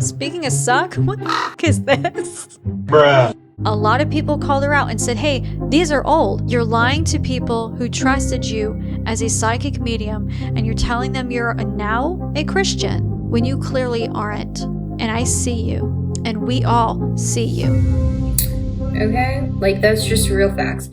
Speaking of suck, what the f*** is this? Bruh. A lot of people called her out and said, hey, these are old. You're lying to people who trusted you as a psychic medium, and you're telling them you're now a Christian when you clearly aren't. And I see you, and we all see you. Okay? Like, that's just real facts.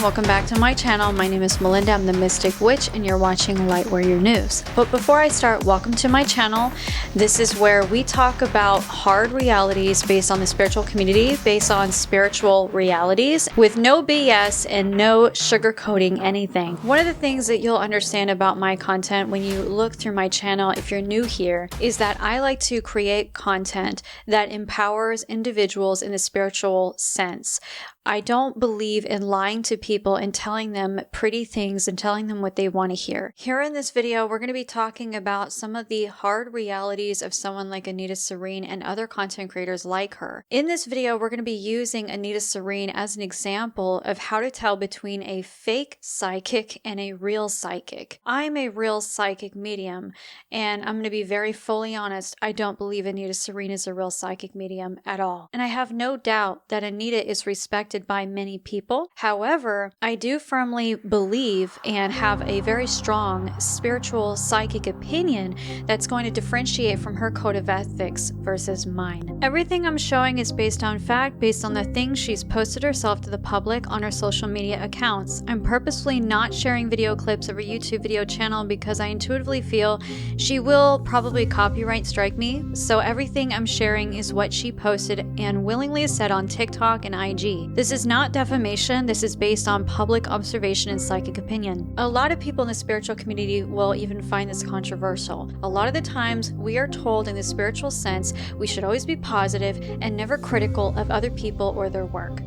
Welcome back to my channel. My name is Melinda. I'm the Mystic Witch, and you're watching Light Warrior News. But before I start, welcome to my channel. This is where we talk about hard realities based on the spiritual community, based on spiritual realities, with no BS and no sugarcoating anything. One of the things that you'll understand about my content when you look through my channel, if you're new here, is that I like to create content that empowers individuals in the spiritual sense. I don't believe in lying to people and telling them pretty things and telling them what they want to hear. Here in this video, we're going to be talking about some of the hard realities of someone like Anita Sirene and other content creators like her. In this video, we're going to be using Anita Sirene as an example of how to tell between a fake psychic and a real psychic. I'm a real psychic medium, and I'm going to be very fully honest. I don't believe Anita Sirene is a real psychic medium at all. And I have no doubt that Anita is respected by many people. However, I do firmly believe and have a very strong spiritual psychic opinion that's going to differentiate from her code of ethics versus mine. Everything I'm showing is based on fact, based on the things she's posted herself to the public on her social media accounts. I'm purposefully not sharing video clips of her YouTube video channel because I intuitively feel she will probably copyright strike me. So everything I'm sharing is what she posted and willingly said on TikTok and IG. This is not defamation. This is based on public observation and psychic opinion. A lot of people in the spiritual community will even find this controversial. A lot of the times we are told in the spiritual sense we should always be positive and never critical of other people or their work.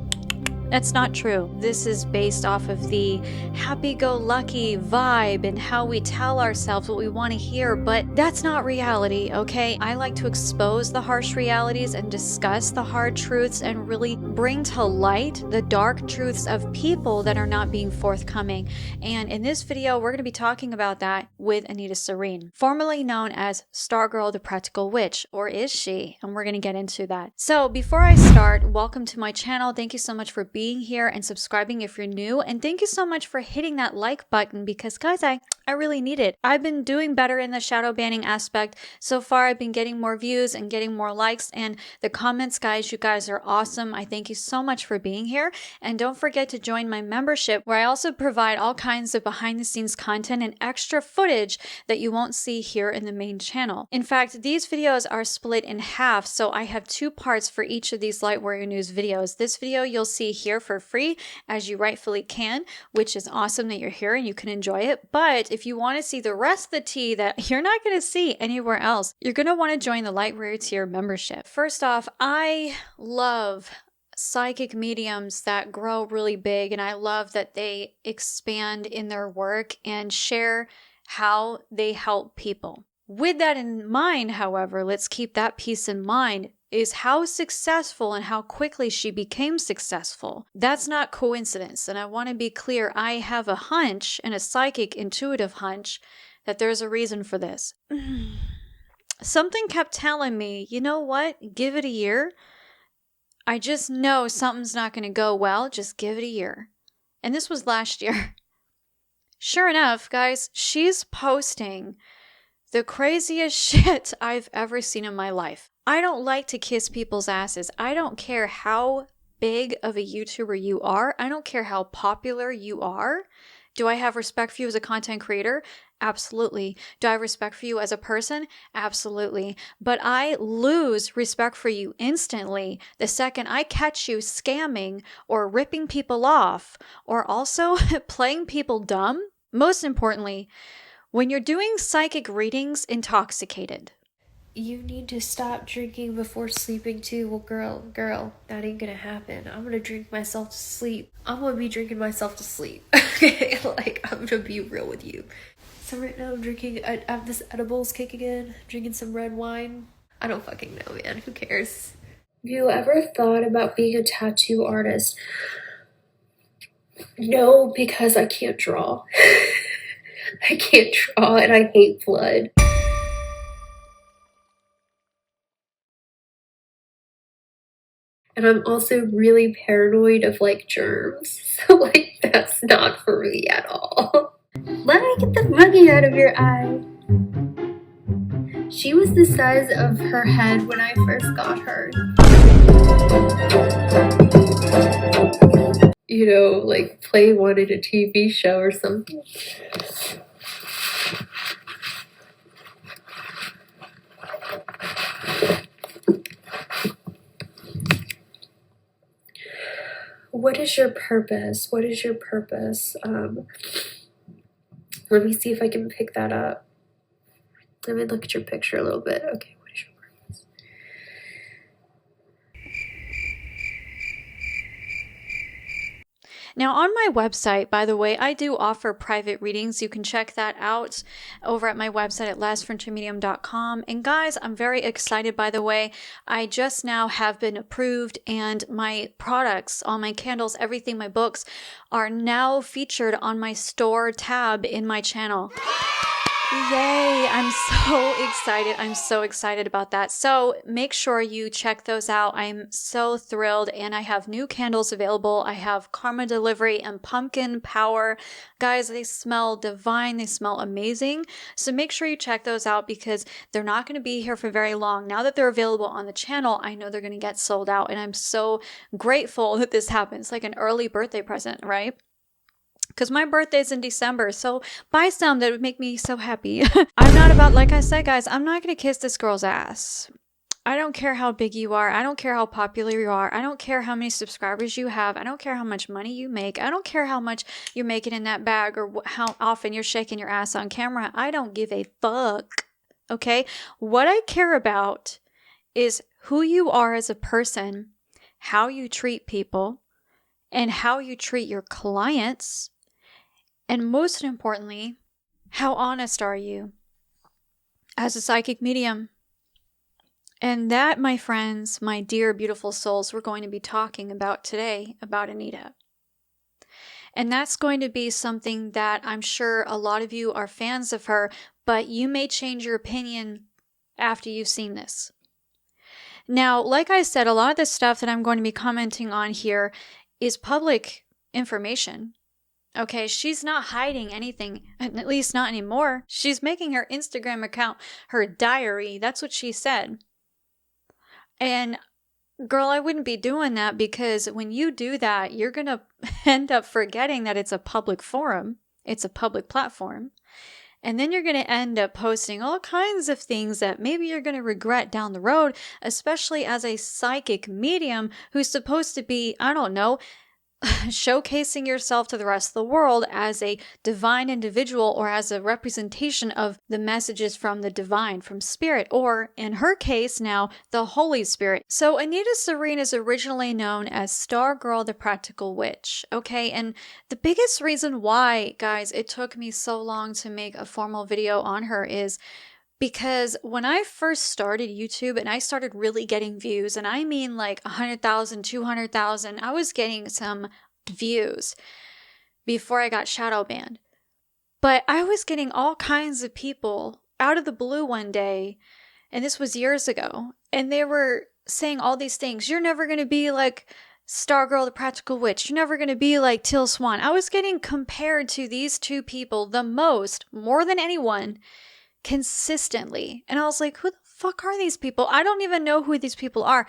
That's not true. This is based off of the happy-go-lucky vibe and how we tell ourselves what we want to hear, but that's not reality, okay? I like to expose the harsh realities and discuss the hard truths and really bring to light the dark truths of people that are not being forthcoming. And in this video, we're going to be talking about that with Anita Sirene, formerly known as Stargirl the Practical Witch, or is she? And we're going to get into that. So before I start, welcome to my channel. Thank you so much for being here and subscribing if you're new, and thank you so much for hitting that like button because guys, I really need it. I've been doing better in the shadow banning aspect. So far I've been getting more views and getting more likes, and the comments, guys, you guys are awesome. I thank you so much for being here, and don't forget to join my membership where I also provide all kinds of behind the scenes content and extra footage that you won't see here in the main channel. In fact, these videos are split in half, so I have two parts for each of these Light Warrior News videos. This video you'll see here for free, as you rightfully can, which is awesome that you're here and you can enjoy it. But if you want to see the rest of the tea that you're not going to see anywhere else, you're going to want to join the Light Warrior tier membership. First off, I love psychic mediums that grow really big, and I love that they expand in their work and share how they help people. With that in mind, however, let's keep that piece in mind, is how successful and how quickly she became successful. That's not coincidence, and I want to be clear. I have a hunch, and a psychic intuitive hunch, that there's a reason for this. Something kept telling me, you know what, give it a year. I just know something's not going to go well, just give it a year. And this was last year. Sure enough, guys, she's posting the craziest shit I've ever seen in my life. I don't like to kiss people's asses. I don't care how big of a YouTuber you are. I don't care how popular you are. Do I have respect for you as a content creator? Absolutely. Do I have respect for you as a person? Absolutely. But I lose respect for you instantly the second I catch you scamming or ripping people off or also playing people dumb. Most importantly, when you're doing psychic readings intoxicated. You need to stop drinking before sleeping too. Well, girl, that ain't gonna happen. I'm gonna drink myself to sleep. I'm gonna be drinking myself to sleep. Okay, like, I'm gonna be real with you. So right now I'm drinking, I have this edibles kicking in, drinking some red wine. I don't fucking know, man. Who cares? Have you ever thought about being a tattoo artist? No, because I can't draw. I can't draw and I hate blood. And I'm also really paranoid of like germs. So like that's not for me at all. Let me get the buggy out of your eye. She was the size of her head when I first got her. You know, like play one in a TV show or something. What is your purpose? What is your purpose? Let me see if I can pick that up. Let me look at your picture a little bit. Okay, what is your purpose? Now, on my website, by the way, I do offer private readings. You can check that out over at my website at lastfrontiermedium.com. And guys, I'm very excited, by the way. I just now have been approved, and my products, all my candles, everything, my books are now featured on my store tab in my channel. Yay! I'm so excited. I'm so excited about that. So make sure you check those out. I'm so thrilled, and I have new candles available. I have Karma Delivery and Pumpkin Power. Guys, they smell divine. They smell amazing. So make sure you check those out because they're not going to be here for very long. Now that they're available on the channel, I know they're going to get sold out, and I'm so grateful that this happens. Like an early birthday present, right? Because my birthday's in December, so buy some. That would make me so happy. I'm not about, like I said, guys, I'm not going to kiss this girl's ass. I don't care how big you are. I don't care how popular you are. I don't care how many subscribers you have. I don't care how much money you make. I don't care how much you're making in that bag or how often you're shaking your ass on camera. I don't give a fuck. Okay? What I care about is who you are as a person, how you treat people, and how you treat your clients. And most importantly, how honest are you as a psychic medium? And that, my friends, my dear beautiful souls, we're going to be talking about today about Anita. And that's going to be something that I'm sure a lot of you are fans of her, but you may change your opinion after you've seen this. Now, like I said, a lot of the stuff that I'm going to be commenting on here is public information. Okay, she's not hiding anything, at least not anymore. She's making her Instagram account her diary. That's what she said. And girl, I wouldn't be doing that because when you do that, you're going to end up forgetting that it's a public forum. It's a public platform. And then you're going to end up posting all kinds of things that maybe you're going to regret down the road, especially as a psychic medium who's supposed to be, I don't know, showcasing yourself to the rest of the world as a divine individual or as a representation of the messages from the divine, from spirit, or in her case now, the Holy Spirit. So Anita Sirene is originally known as Stargirl the Practical Witch, okay? And the biggest reason why, guys, it took me so long to make a formal video on her is because when I first started YouTube and I started really getting views, and I mean like 100,000, 200,000, I was getting some views before I got shadow banned. But I was getting all kinds of people out of the blue one day, and this was years ago, and they were saying all these things. You're never going to be like Stargirl the Practical Witch. You're never going to be like Teal Swan. I was getting compared to these two people the most, more than anyone, consistently. And I was like, who the fuck are these people? I don't even know who these people are.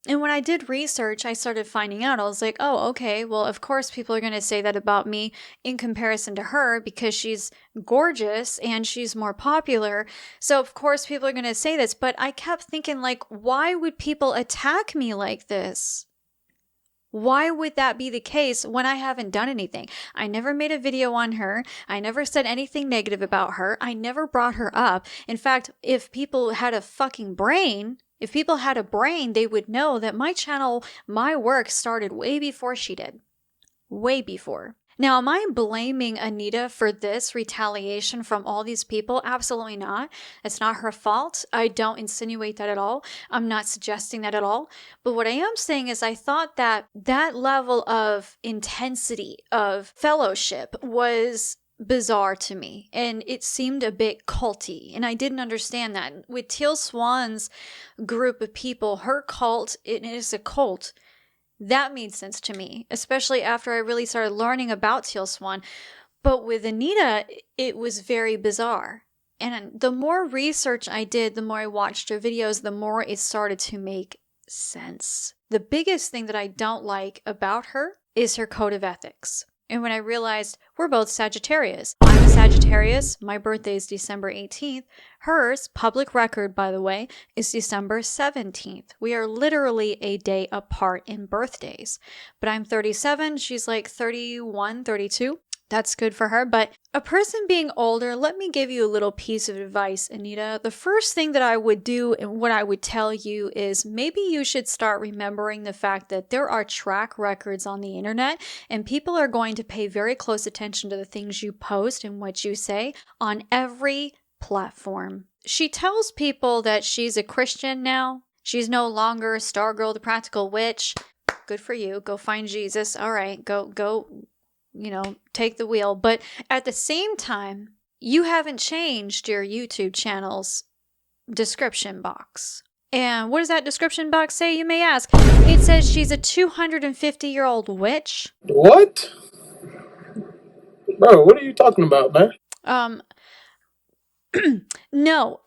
And when I did research, I started finding out. I was like, oh, okay, well, of course people are going to say that about me in comparison to her because she's gorgeous and she's more popular. So of course people are going to say this. But I kept thinking, like, why would people attack me like this? Why would that be the case when I haven't done anything? I never made a video on her. I never said anything negative about her. I never brought her up. In fact, if people had a fucking brain, if people had a brain, they would know that my channel, my work started way before she did. Way before. Now, am I blaming Anita for this retaliation from all these people? Absolutely not. It's not her fault. I don't insinuate that at all. I'm not suggesting that at all. But what I am saying is I thought that that level of intensity of fellowship was bizarre to me, and it seemed a bit culty, and I didn't understand that. With Teal Swan's group of people, her cult, it is a cult. That made sense to me, especially after I really started learning about Teal Swan. But with Anita, it was very bizarre. And the more research I did, the more I watched her videos, the more it started to make sense. The biggest thing that I don't like about her is her code of ethics. And when I realized we're both Sagittarius. I'm a Sagittarius. My birthday is December 18th. Hers, public record, by the way, is December 17th. We are literally a day apart in birthdays. But I'm 37. She's like 31, 32. That's good for her. But a person being older, let me give you a little piece of advice, Anita. The first thing that I would do and what I would tell you is maybe you should start remembering the fact that there are track records on the internet and people are going to pay very close attention to the things you post and what you say on every platform. She tells people that she's a Christian now. She's no longer Stargirl the Practical Witch. Good for you. Go find Jesus. All right, go. Take the wheel. But at the same time, you haven't changed your YouTube channel's description box. And what does that description box say, you may ask? It says she's a 250-year-old witch. What? Bro, what are you talking about, man? No.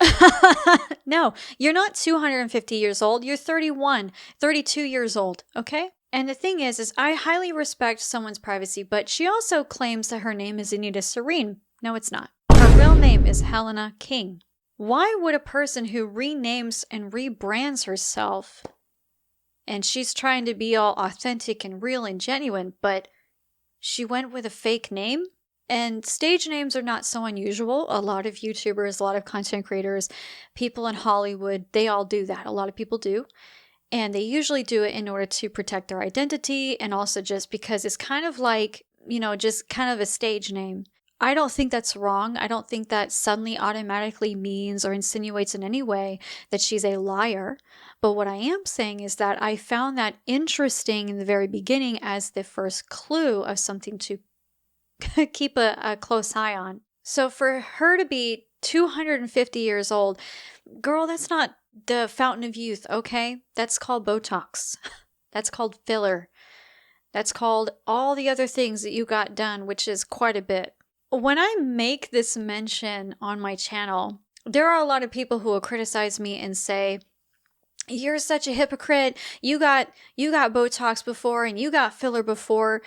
No, you're not 250 years old. You're 31, 32 years old, okay? And the thing is I highly respect someone's privacy, but she also claims that her name is Anita Sirene. No, it's not. Her real name is Helena King. Why would a person who renames and rebrands herself, and she's trying to be all authentic and real and genuine, but she went with a fake name? And stage names are not so unusual. A lot of YouTubers, a lot of content creators, people in Hollywood, they all do that. A lot of people do. And they usually do it in order to protect their identity and also just because it's kind of like, just kind of a stage name. I don't think that's wrong. I don't think that suddenly automatically means or insinuates in any way that she's a liar. But what I am saying is that I found that interesting in the very beginning as the first clue of something to keep a close eye on. So for her to be 250 years old, girl, that's not the fountain of youth, okay? That's called Botox. That's called filler. That's called all the other things that you got done, which is quite a bit. When I make this mention on my channel, there are a lot of people who will criticize me and say, you're such a hypocrite. You got Botox before and you got filler before.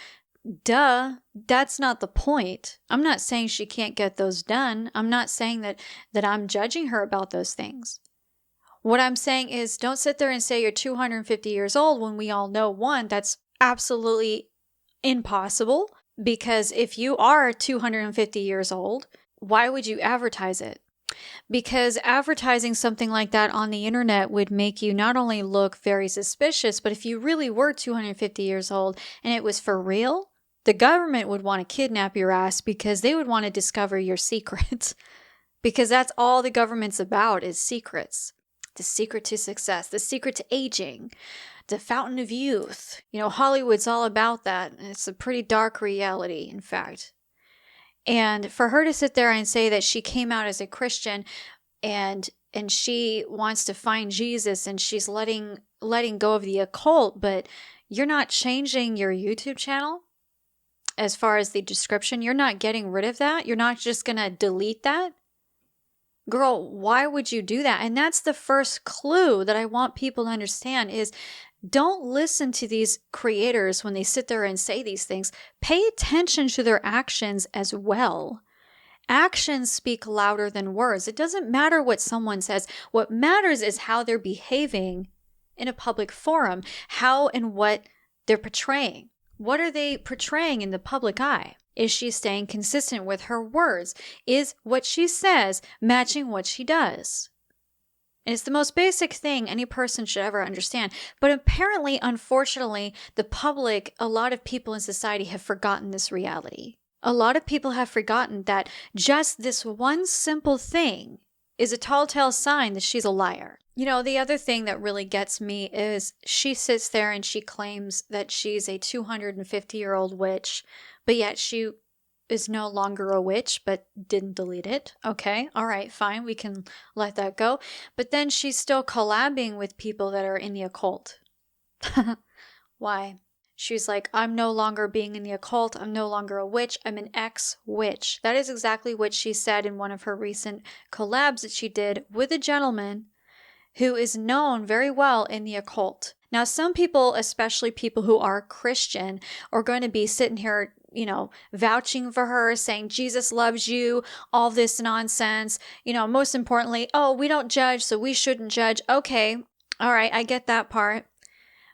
Duh, that's not the point. I'm not saying she can't get those done. I'm not saying that I'm judging her about those things. What I'm saying is don't sit there and say you're 250 years old when we all know, one, that's absolutely impossible. Because if you are 250 years old, why would you advertise it? Because advertising something like that on the internet would make you not only look very suspicious, but if you really were 250 years old and it was for real, the government would want to kidnap your ass because they would want to discover your secrets. Because that's all the government's about is secrets. The secret to success, the secret to aging, the fountain of youth. Hollywood's all about that. And it's a pretty dark reality, in fact. And for her to sit there and say that she came out as a Christian and she wants to find Jesus and she's letting go of the occult, but you're not changing your YouTube channel as far as the description. You're not getting rid of that. You're not just going to delete that. Girl, why would you do that? And that's the first clue that I want people to understand is don't listen to these creators when they sit there and say these things. Pay attention to their actions as well. Actions speak louder than words. It doesn't matter what someone says. What matters is how they're behaving in a public forum, how and what they're portraying. What are they portraying in the public eye? Is she staying consistent with her words? Is what she says matching what she does? And it's the most basic thing any person should ever understand. But apparently, unfortunately, the public, a lot of people in society have forgotten this reality. A lot of people have forgotten that just this one simple thing is a telltale sign that she's a liar. You know, the other thing that really gets me is she sits there and she claims that she's a 250-year-old witch, but yet she is no longer a witch, but didn't delete it. Okay, all right, fine, we can let that go. But then she's still collabing with people that are in the occult. Why? She's like, I'm no longer being in the occult. I'm no longer a witch. I'm an ex-witch. That is exactly what she said in one of her recent collabs that she did with a gentleman who is known very well in the occult. Now, some people, especially people who are Christian, are going to be sitting here, you know, vouching for her, saying Jesus loves you, all this nonsense. You know, most importantly, oh, we don't judge, so we shouldn't judge. Okay, all right, I get that part.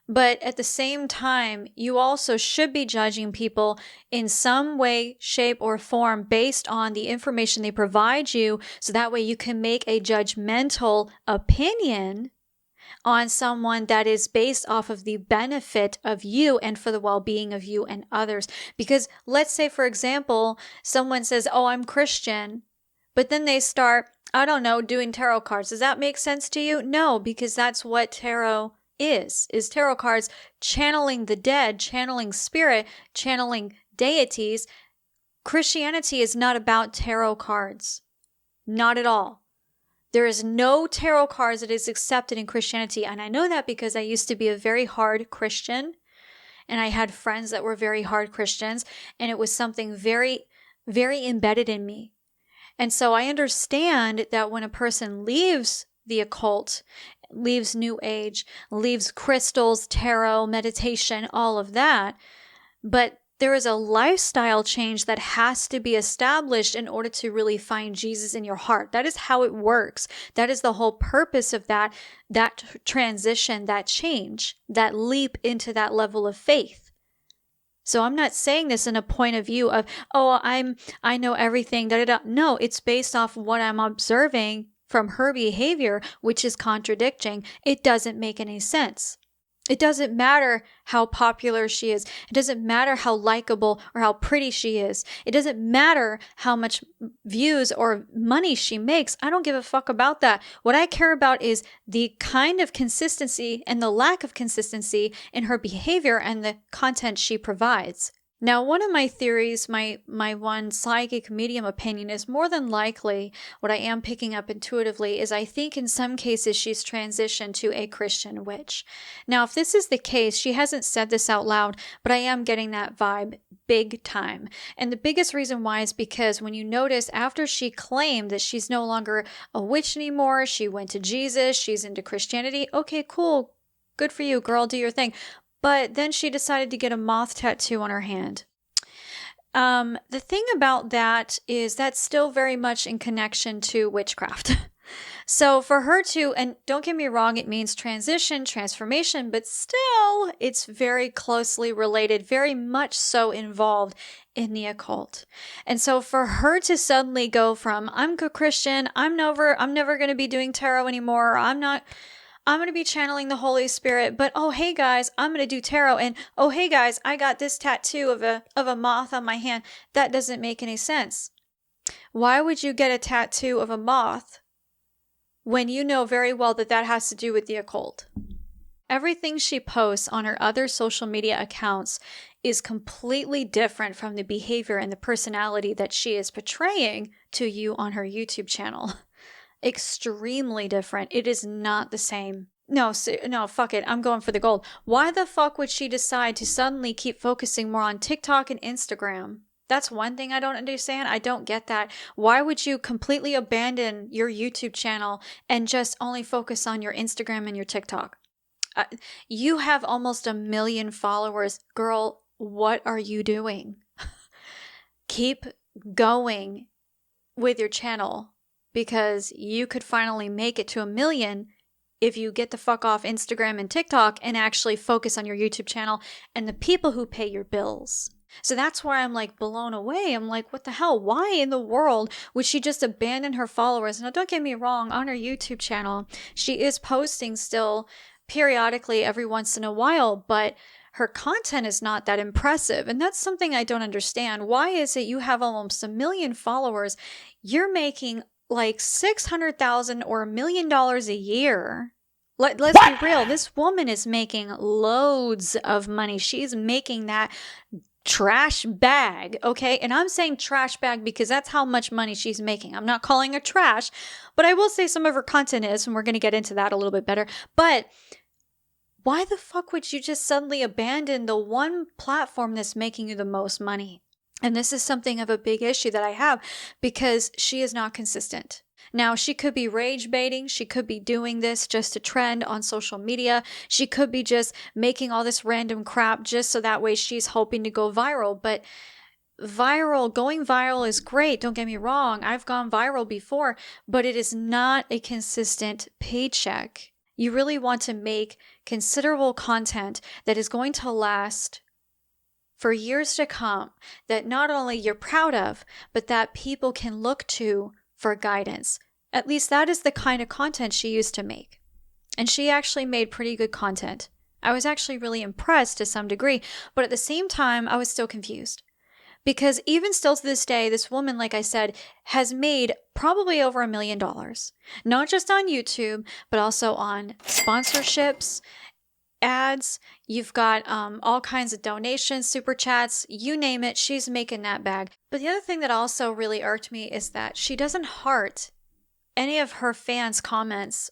But at the same time, you also should be judging people in some way, shape, or form based on the information they provide you, so that way you can make a judgmental opinion on someone that is based off of the benefit of you and for the well-being of you and others. Because let's say, for example, someone says, oh, I'm Christian, but then they start, I don't know, doing tarot cards. Does that make sense to you? No, because that's what tarot is tarot cards channeling the dead, channeling spirit, channeling deities. Christianity is not about tarot cards. Not at all. There is no tarot cards that is accepted in Christianity. And I know that because I used to be a very hard Christian. And I had friends that were very hard Christians. And it was something very, very embedded in me. And so I understand that when a person leaves the occult, leaves New Age, leaves crystals, tarot, meditation, all of that, but there is a lifestyle change that has to be established in order to really find Jesus in your heart. That is how it works. That is the whole purpose of that transition, that change, that leap into that level of faith. So I'm not saying this in a point of view of, oh, I know everything. Da, da, da. No, it's based off what I'm observing from her behavior, which is contradicting. It doesn't make any sense. It doesn't matter how popular she is. It doesn't matter how likable or how pretty she is. It doesn't matter how much views or money she makes. I don't give a fuck about that. What I care about is the kind of consistency and the lack of consistency in her behavior and the content she provides. Now, one of my theories, my one psychic medium opinion is more than likely what I am picking up intuitively is I think in some cases she's transitioned to a Christian witch. Now, if this is the case, she hasn't said this out loud, but I am getting that vibe big time. And the biggest reason why is because when you notice after she claimed that she's no longer a witch anymore, she went to Jesus, she's into Christianity. Okay, cool. Good for you, girl. Do your thing. But then she decided to get a moth tattoo on her hand. The thing about that is that's still very much in connection to witchcraft. So for her to, and don't get me wrong, it means transition, transformation, but still it's very closely related, very much so involved in the occult. And so for her to suddenly go from, I'm a Christian, I'm never going to be doing tarot anymore, I'm going to be channeling the Holy Spirit, but oh, hey guys, I'm going to do tarot. And oh, hey guys, I got this tattoo of a moth on my hand. That doesn't make any sense. Why would you get a tattoo of a moth when you know very well that that has to do with the occult? Everything she posts on her other social media accounts is completely different from the behavior and the personality that she is portraying to you on her YouTube channel. Extremely different. It is not the same. No, fuck it. I'm going for the gold. Why the fuck would she decide to suddenly keep focusing more on TikTok and Instagram? That's one thing I don't understand. I don't get that. Why would you completely abandon your YouTube channel and just only focus on your Instagram and your TikTok? You have almost 1 million followers. Girl, what are you doing? Keep going with your channel, because you could finally make it to 1 million if you get the fuck off Instagram and TikTok and actually focus on your YouTube channel and the people who pay your bills. So that's why I'm like blown away. I'm like, what the hell? Why in the world would she just abandon her followers? Now, don't get me wrong, on her YouTube channel, she is posting still periodically every once in a while, but her content is not that impressive. And that's something I don't understand. Why is it you have almost 1 million followers? You're making like $600,000 or $1 million a year. Let's be real. This woman is making loads of money. She's making that trash bag, okay? And I'm saying trash bag because that's how much money she's making. I'm not calling her trash, but I will say some of her content is, and we're going to get into that a little bit better. But why the fuck would you just suddenly abandon the one platform that's making you the most money? And this is something of a big issue that I have because she is not consistent. Now, she could be rage baiting. She could be doing this just to trend on social media. She could be just making all this random crap just so that way she's hoping to go viral. But going viral is great. Don't get me wrong. I've gone viral before, but it is not a consistent paycheck. You really want to make considerable content that is going to last for years to come, that not only you're proud of, but that people can look to for guidance. At least that is the kind of content she used to make. And she actually made pretty good content. I was actually really impressed to some degree, but at the same time, I was still confused. Because even still to this day, this woman, like I said, has made probably over $1 million. Not just on YouTube, but also on sponsorships, ads. You've got all kinds of donations, super chats, you name it, she's making that bag. But the other thing that also really irked me is that she doesn't heart any of her fans' comments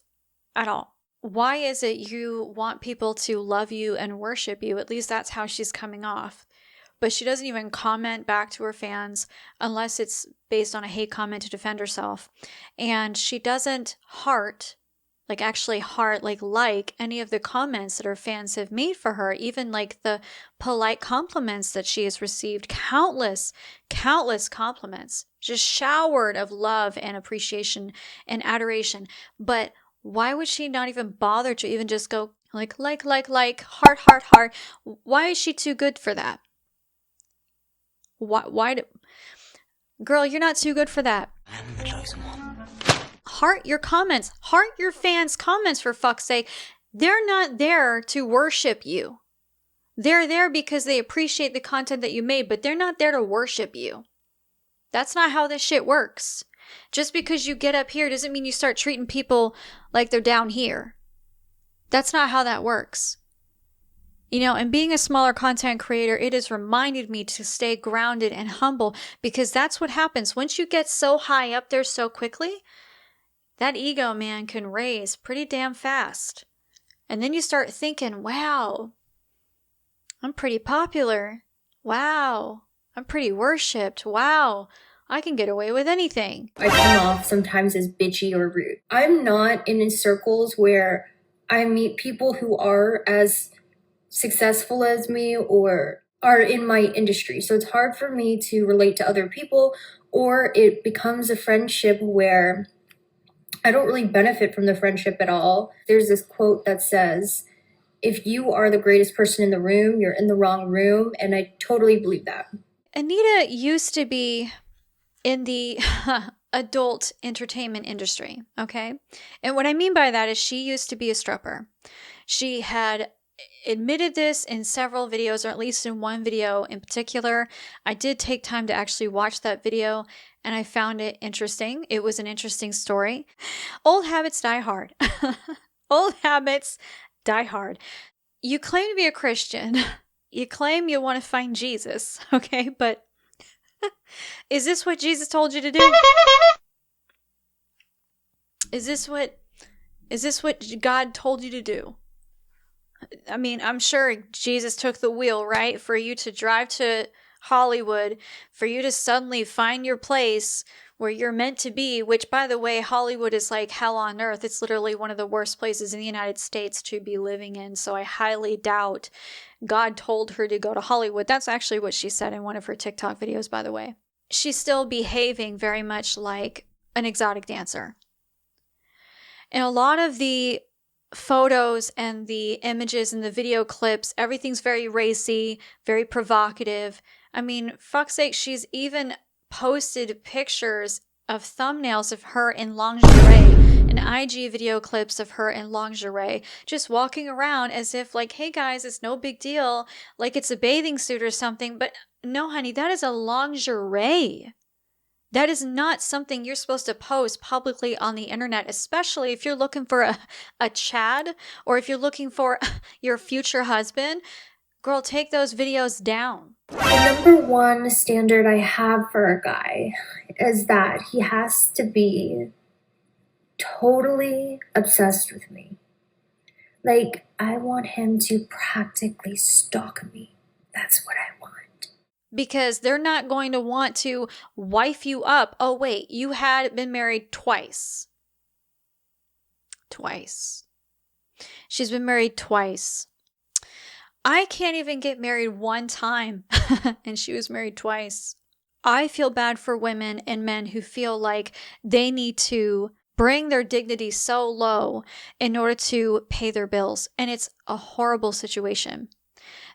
at all. Why is it you want people to love you and worship you? At least that's how she's coming off. But she doesn't even comment back to her fans unless it's based on a hate comment to defend herself. And she doesn't heart any of the comments that her fans have made for her, even like the polite compliments that she has received, countless compliments, just showered of love and appreciation and adoration. But why would she not even bother to even just go like, heart? Why is she too good for that? Girl, you're not too good for that. I'm the chosen one. Heart your comments. Heart your fans' comments, for fuck's sake. They're not there to worship you. They're there because they appreciate the content that you made, but they're not there to worship you. That's not how this shit works. Just because you get up here doesn't mean you start treating people like they're down here. That's not how that works. You know, and being a smaller content creator, it has reminded me to stay grounded and humble, because that's what happens. Once you get so high up there so quickly, that ego, man, can raise pretty damn fast. And then you start thinking, wow, I'm pretty popular. Wow, I'm pretty worshipped. Wow, I can get away with anything. I come off sometimes as bitchy or rude. I'm not in circles where I meet people who are as successful as me or are in my industry. So it's hard for me to relate to other people, or it becomes a friendship where I don't really benefit from the friendship at all. There's this quote that says, if you are the greatest person in the room, you're in the wrong room. And I totally believe that. Anita used to be in the adult entertainment industry, okay? And what I mean by that is she used to be a stripper. She had admitted this in several videos, or at least in one video in particular. I did take time to actually watch that video, and I found it interesting. It was an interesting story. Old habits die hard. Old habits die hard. You claim to be a Christian. You claim you want to find Jesus, okay? But is this what Jesus told you to do? Is this what God told you to do? I mean, I'm sure Jesus took the wheel, right? For you to drive to Hollywood, for you to suddenly find your place where you're meant to be, which, by the way, Hollywood is like hell on earth. It's literally one of the worst places in the United States to be living in. So I highly doubt God told her to go to Hollywood. That's actually what she said in one of her TikTok videos, by the way. She's still behaving very much like an exotic dancer. And a lot of the photos and the images and the video clips, everything's very racy, very provocative. I mean, fuck's sake, she's even posted pictures of thumbnails of her in lingerie and IG video clips of her in lingerie, just walking around as if like, hey guys, it's no big deal, like it's a bathing suit or something. But no, honey, that is a lingerie. That is not something you're supposed to post publicly on the internet, especially if you're looking for a Chad or if you're looking for your future husband. Girl, take those videos down. The number one standard I have for a guy is that he has to be totally obsessed with me. Like, I want him to practically stalk me. That's what I want. Because they're not going to want to wife you up. Oh, wait, you had been married twice. Twice. She's been married twice. I can't even get married one time, and she was married twice. I feel bad for women and men who feel like they need to bring their dignity so low in order to pay their bills, and it's a horrible situation.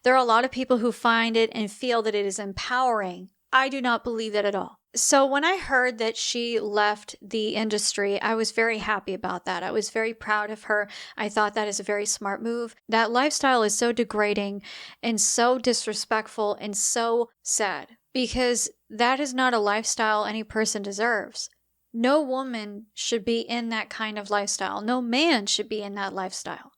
There are a lot of people who find it and feel that it is empowering. I do not believe that at all. So when I heard that she left the industry, I was very happy about that. I was very proud of her. I thought that is a very smart move. That lifestyle is so degrading and so disrespectful and so sad, because that is not a lifestyle any person deserves. No woman should be in that kind of lifestyle. No man should be in that lifestyle.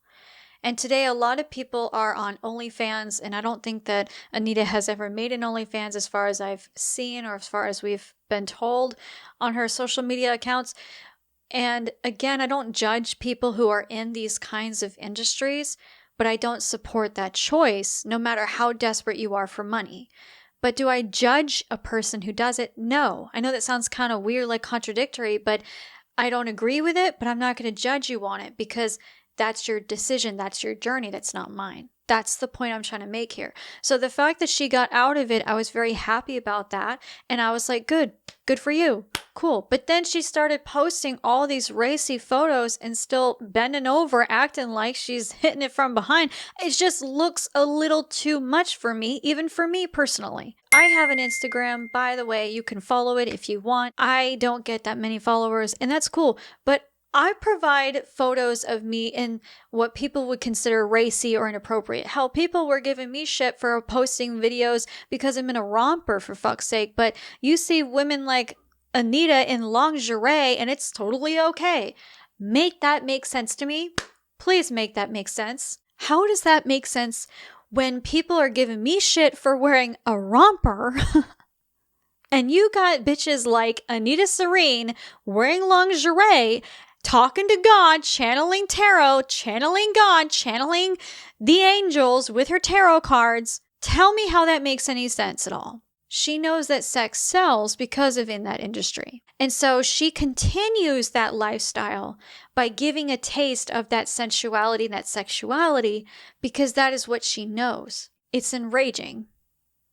And today, a lot of people are on OnlyFans, and I don't think that Anita has ever made an OnlyFans as far as I've seen or as far as we've been told on her social media accounts. And again, I don't judge people who are in these kinds of industries, but I don't support that choice, no matter how desperate you are for money. But do I judge a person who does it? No. I know that sounds kind of weird, like contradictory, but I don't agree with it, but I'm not going to judge you on it, because that's your decision. That's your journey. That's not mine. That's the point I'm trying to make here. So the fact that she got out of it, I was very happy about that. And I was like, good for you. Cool. But then she started posting all these racy photos and still bending over, acting like she's hitting it from behind. It just looks a little too much for me, even for me personally. I have an Instagram, by the way. You can follow it if you want. I don't get that many followers, and that's cool. But I provide photos of me in what people would consider racy or inappropriate. Hell, people were giving me shit for posting videos because I'm in a romper, for fuck's sake. But you see women like Anita in lingerie, and it's totally okay. Make that make sense to me. Please make that make sense. How does that make sense when people are giving me shit for wearing a romper? And you got bitches like Anita Sirene wearing lingerie, talking to God, channeling tarot, channeling God, channeling the angels with her tarot cards. Tell me how that makes any sense at all. She knows that sex sells because of in that industry. And so she continues that lifestyle by giving a taste of that sensuality and that sexuality, because that is what she knows. It's enraging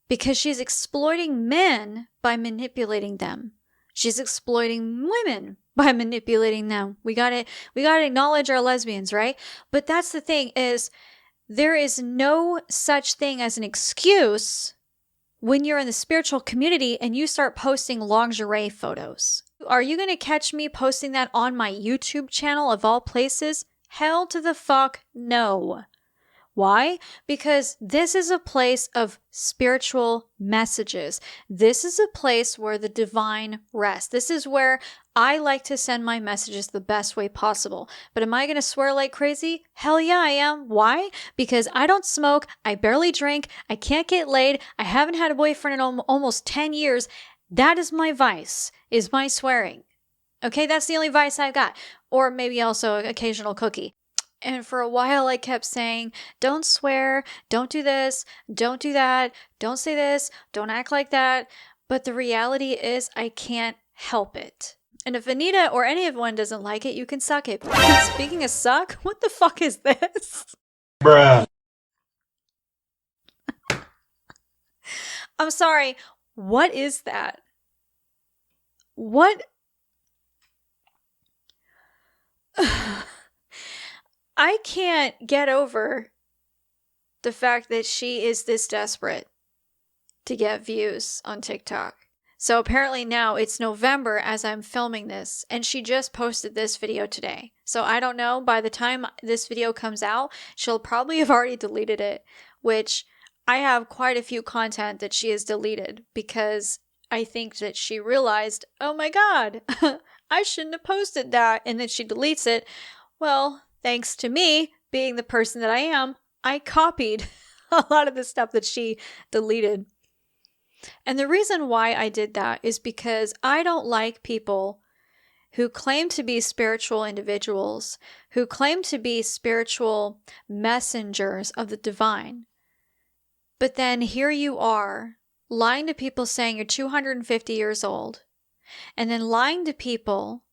because she's exploiting men by manipulating them. She's exploiting women by manipulating them. We gotta acknowledge our lesbians, right? But that's the thing, is there is no such thing as an excuse when you're in the spiritual community and you start posting lingerie photos. Are you gonna catch me posting that on my YouTube channel of all places? Hell to the fuck no. Why? Because this is a place of spiritual messages. This is a place where the divine rests. This is where I like to send my messages the best way possible. But am I going to swear like crazy? Hell yeah, I am. Why? Because I don't smoke. I barely drink. I can't get laid. I haven't had a boyfriend in almost 10 years. That is my vice, is my swearing. Okay, that's the only vice I've got. Or maybe also occasional cookie. And for a while, I kept saying, don't swear, don't do this, don't do that, don't say this, don't act like that. But the reality is I can't help it. And if Anita or anyone doesn't like it, you can suck it. Speaking of suck, what the fuck is this? Bruh. I'm sorry, what is that? What? I can't get over the fact that she is this desperate to get views on TikTok. So apparently now it's November as I'm filming this, and she just posted this video today. So I don't know, by the time this video comes out, she'll probably have already deleted it, which I have quite a few content that she has deleted because I think that she realized, oh my God, I shouldn't have posted that, and then she deletes it. Well, thanks to me being the person that I am, I copied a lot of the stuff that she deleted. And the reason why I did that is because I don't like people who claim to be spiritual individuals, who claim to be spiritual messengers of the divine. But then here you are, lying to people saying you're 250 years old, and then lying to people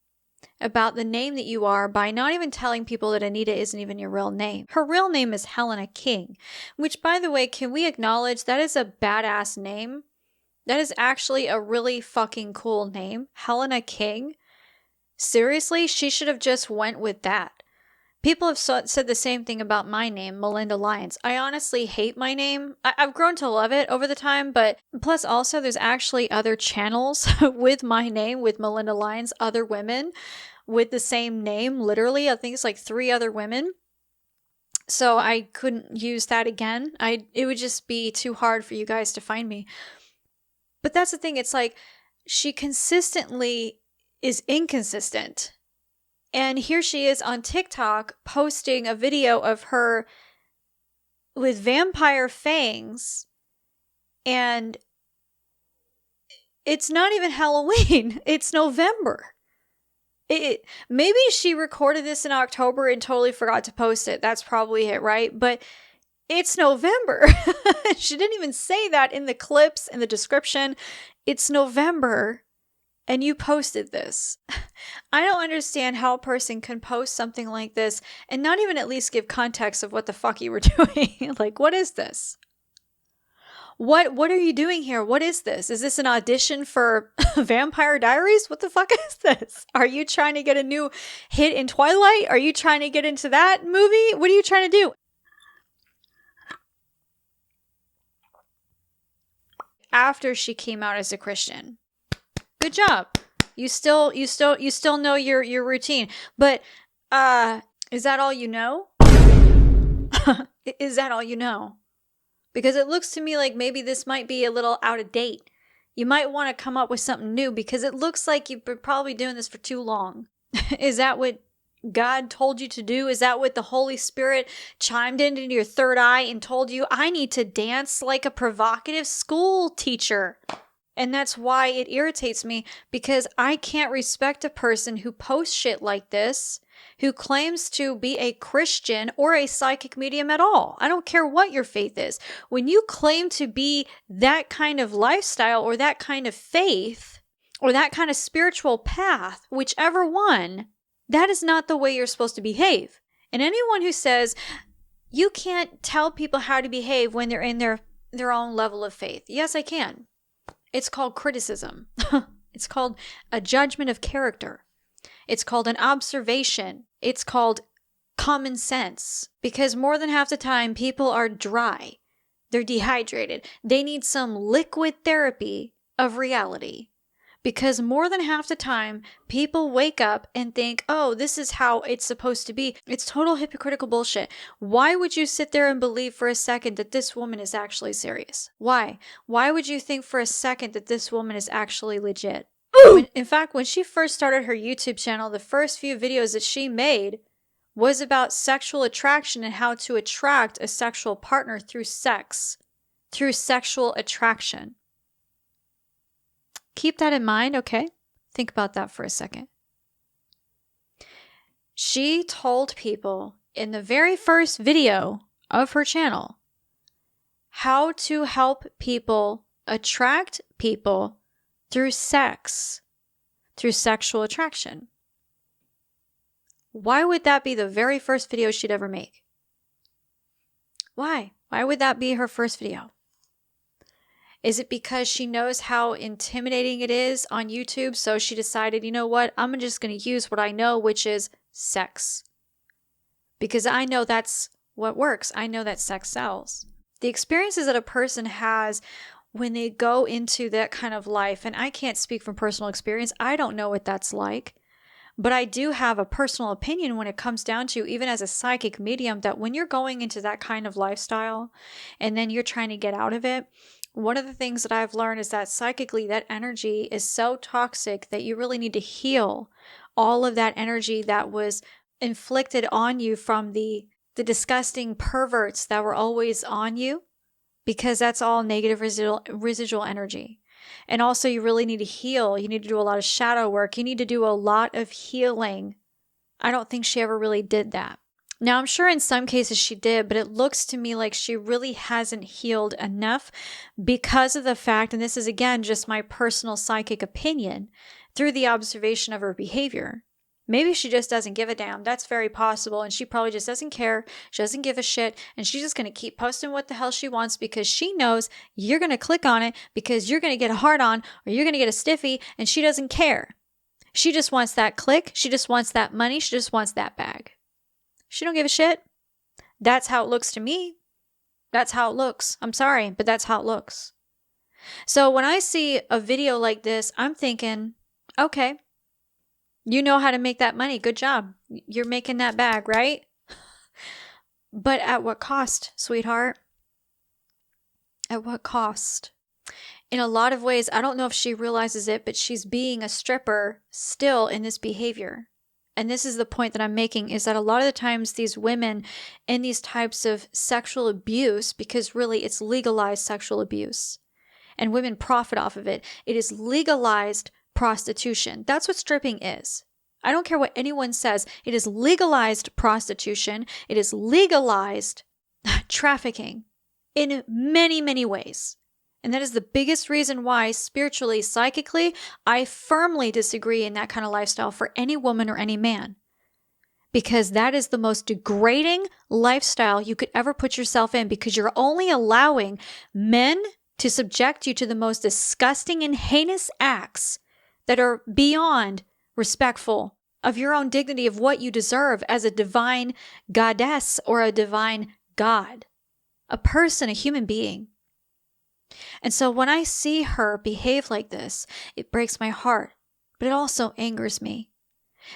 about the name that you are by not even telling people that Anita isn't even your real name. Her real name is Helena King, which, by the way, can we acknowledge that is a badass name? That is actually a really fucking cool name. Helena King. Seriously, she should have just went with that. People have said the same thing about my name, Melinda Lyons. I honestly hate my name. I've grown to love it over the time, but plus also there's actually other channels with my name, with Melinda Lyons, other women with the same name, literally. I think it's like 3 other women. So I couldn't use that again. It would just be too hard for you guys to find me. But that's the thing. It's like she consistently is inconsistent. And here she is on TikTok posting a video of her with vampire fangs. And it's not even Halloween. It's November. Maybe she recorded this in October and totally forgot to post it. That's probably it, right? But it's November. She didn't even say that in the clips, in the description. It's November, and you posted this. I don't understand how a person can post something like this and not even at least give context of what the fuck you were doing. Like, what is this? What are you doing here? What is this? Is this an audition for Vampire Diaries? What the fuck is this? Are you trying to get a new hit in Twilight? Are you trying to get into that movie? What are you trying to do? After she came out as a Christian. Good job. You still know your routine. But is that all you know? Is that all you know? Because it looks to me like maybe this might be a little out of date. You might want to come up with something new because it looks like you've been probably doing this for too long. Is that what God told you to do? Is that what the Holy Spirit chimed into your third eye and told you, I need to dance like a provocative school teacher? And that's why it irritates me, because I can't respect a person who posts shit like this, who claims to be a Christian or a psychic medium at all. I don't care what your faith is. When you claim to be that kind of lifestyle or that kind of faith or that kind of spiritual path, whichever one, that is not the way you're supposed to behave. And anyone who says you can't tell people how to behave when they're in their own level of faith. Yes, I can. It's called criticism. It's called a judgment of character. It's called an observation. It's called common sense. Because more than half the time, people are dry. They're dehydrated. They need some liquid therapy of reality. Because more than half the time, people wake up and think, oh, this is how it's supposed to be. It's total hypocritical bullshit. Why would you sit there and believe for a second that this woman is actually serious? Why? Why would you think for a second that this woman is actually legit? In fact, when she first started her YouTube channel, the first few videos that she made was about sexual attraction and how to attract a sexual partner through sex, through sexual attraction. Keep that in mind, okay? Think about that for a second. She told people in the very first video of her channel how to help people attract people through sex, through sexual attraction. Why would that be the very first video she'd ever make? Why? Why would that be her first video? Is it because she knows how intimidating it is on YouTube, so she decided, you know what, I'm just going to use what I know, which is sex. because I know that's what works. I know that sex sells. The experiences that a person has when they go into that kind of life, and I can't speak from personal experience. I don't know what that's like. But I do have a personal opinion when it comes down to, even as a psychic medium, that when you're going into that kind of lifestyle and then you're trying to get out of it, one of the things that I've learned is that psychically that energy is so toxic that you really need to heal all of that energy that was inflicted on you from the disgusting perverts that were always on you, because that's all negative residual energy. And also, you really need to heal. You need to do a lot of shadow work. You need to do a lot of healing. I don't think she ever really did that. Now, I'm sure in some cases she did, but it looks to me like she really hasn't healed enough because of the fact, and this is again just my personal psychic opinion, through the observation of her behavior. Maybe she just doesn't give a damn. That's very possible. And she probably just doesn't care. She doesn't give a shit. And she's just going to keep posting what the hell she wants because she knows you're going to click on it because you're going to get a hard on or you're going to get a stiffy, and she doesn't care. She just wants that click. She just wants that money. She just wants that bag. She don't give a shit. That's how it looks to me. That's how it looks. I'm sorry, but that's how it looks. So when I see a video like this, I'm thinking, okay, you know how to make that money. Good job. You're making that bag, right? But at what cost, sweetheart? At what cost? In a lot of ways, I don't know if she realizes it, but she's being a stripper still in this behavior. And this is the point that I'm making, is that a lot of the times these women in these types of sexual abuse, because really it's legalized sexual abuse, and women profit off of it. It is legalized prostitution. That's what stripping is. I don't care what anyone says. It is legalized prostitution. It is legalized trafficking in many, many ways. And that is the biggest reason why spiritually, psychically, I firmly disagree in that kind of lifestyle for any woman or any man. Because that is the most degrading lifestyle you could ever put yourself in, because you're only allowing men to subject you to the most disgusting and heinous acts that are beyond respectful of your own dignity, of what you deserve as a divine goddess or a divine god, a person, a human being. And so when I see her behave like this, it breaks my heart, but it also angers me,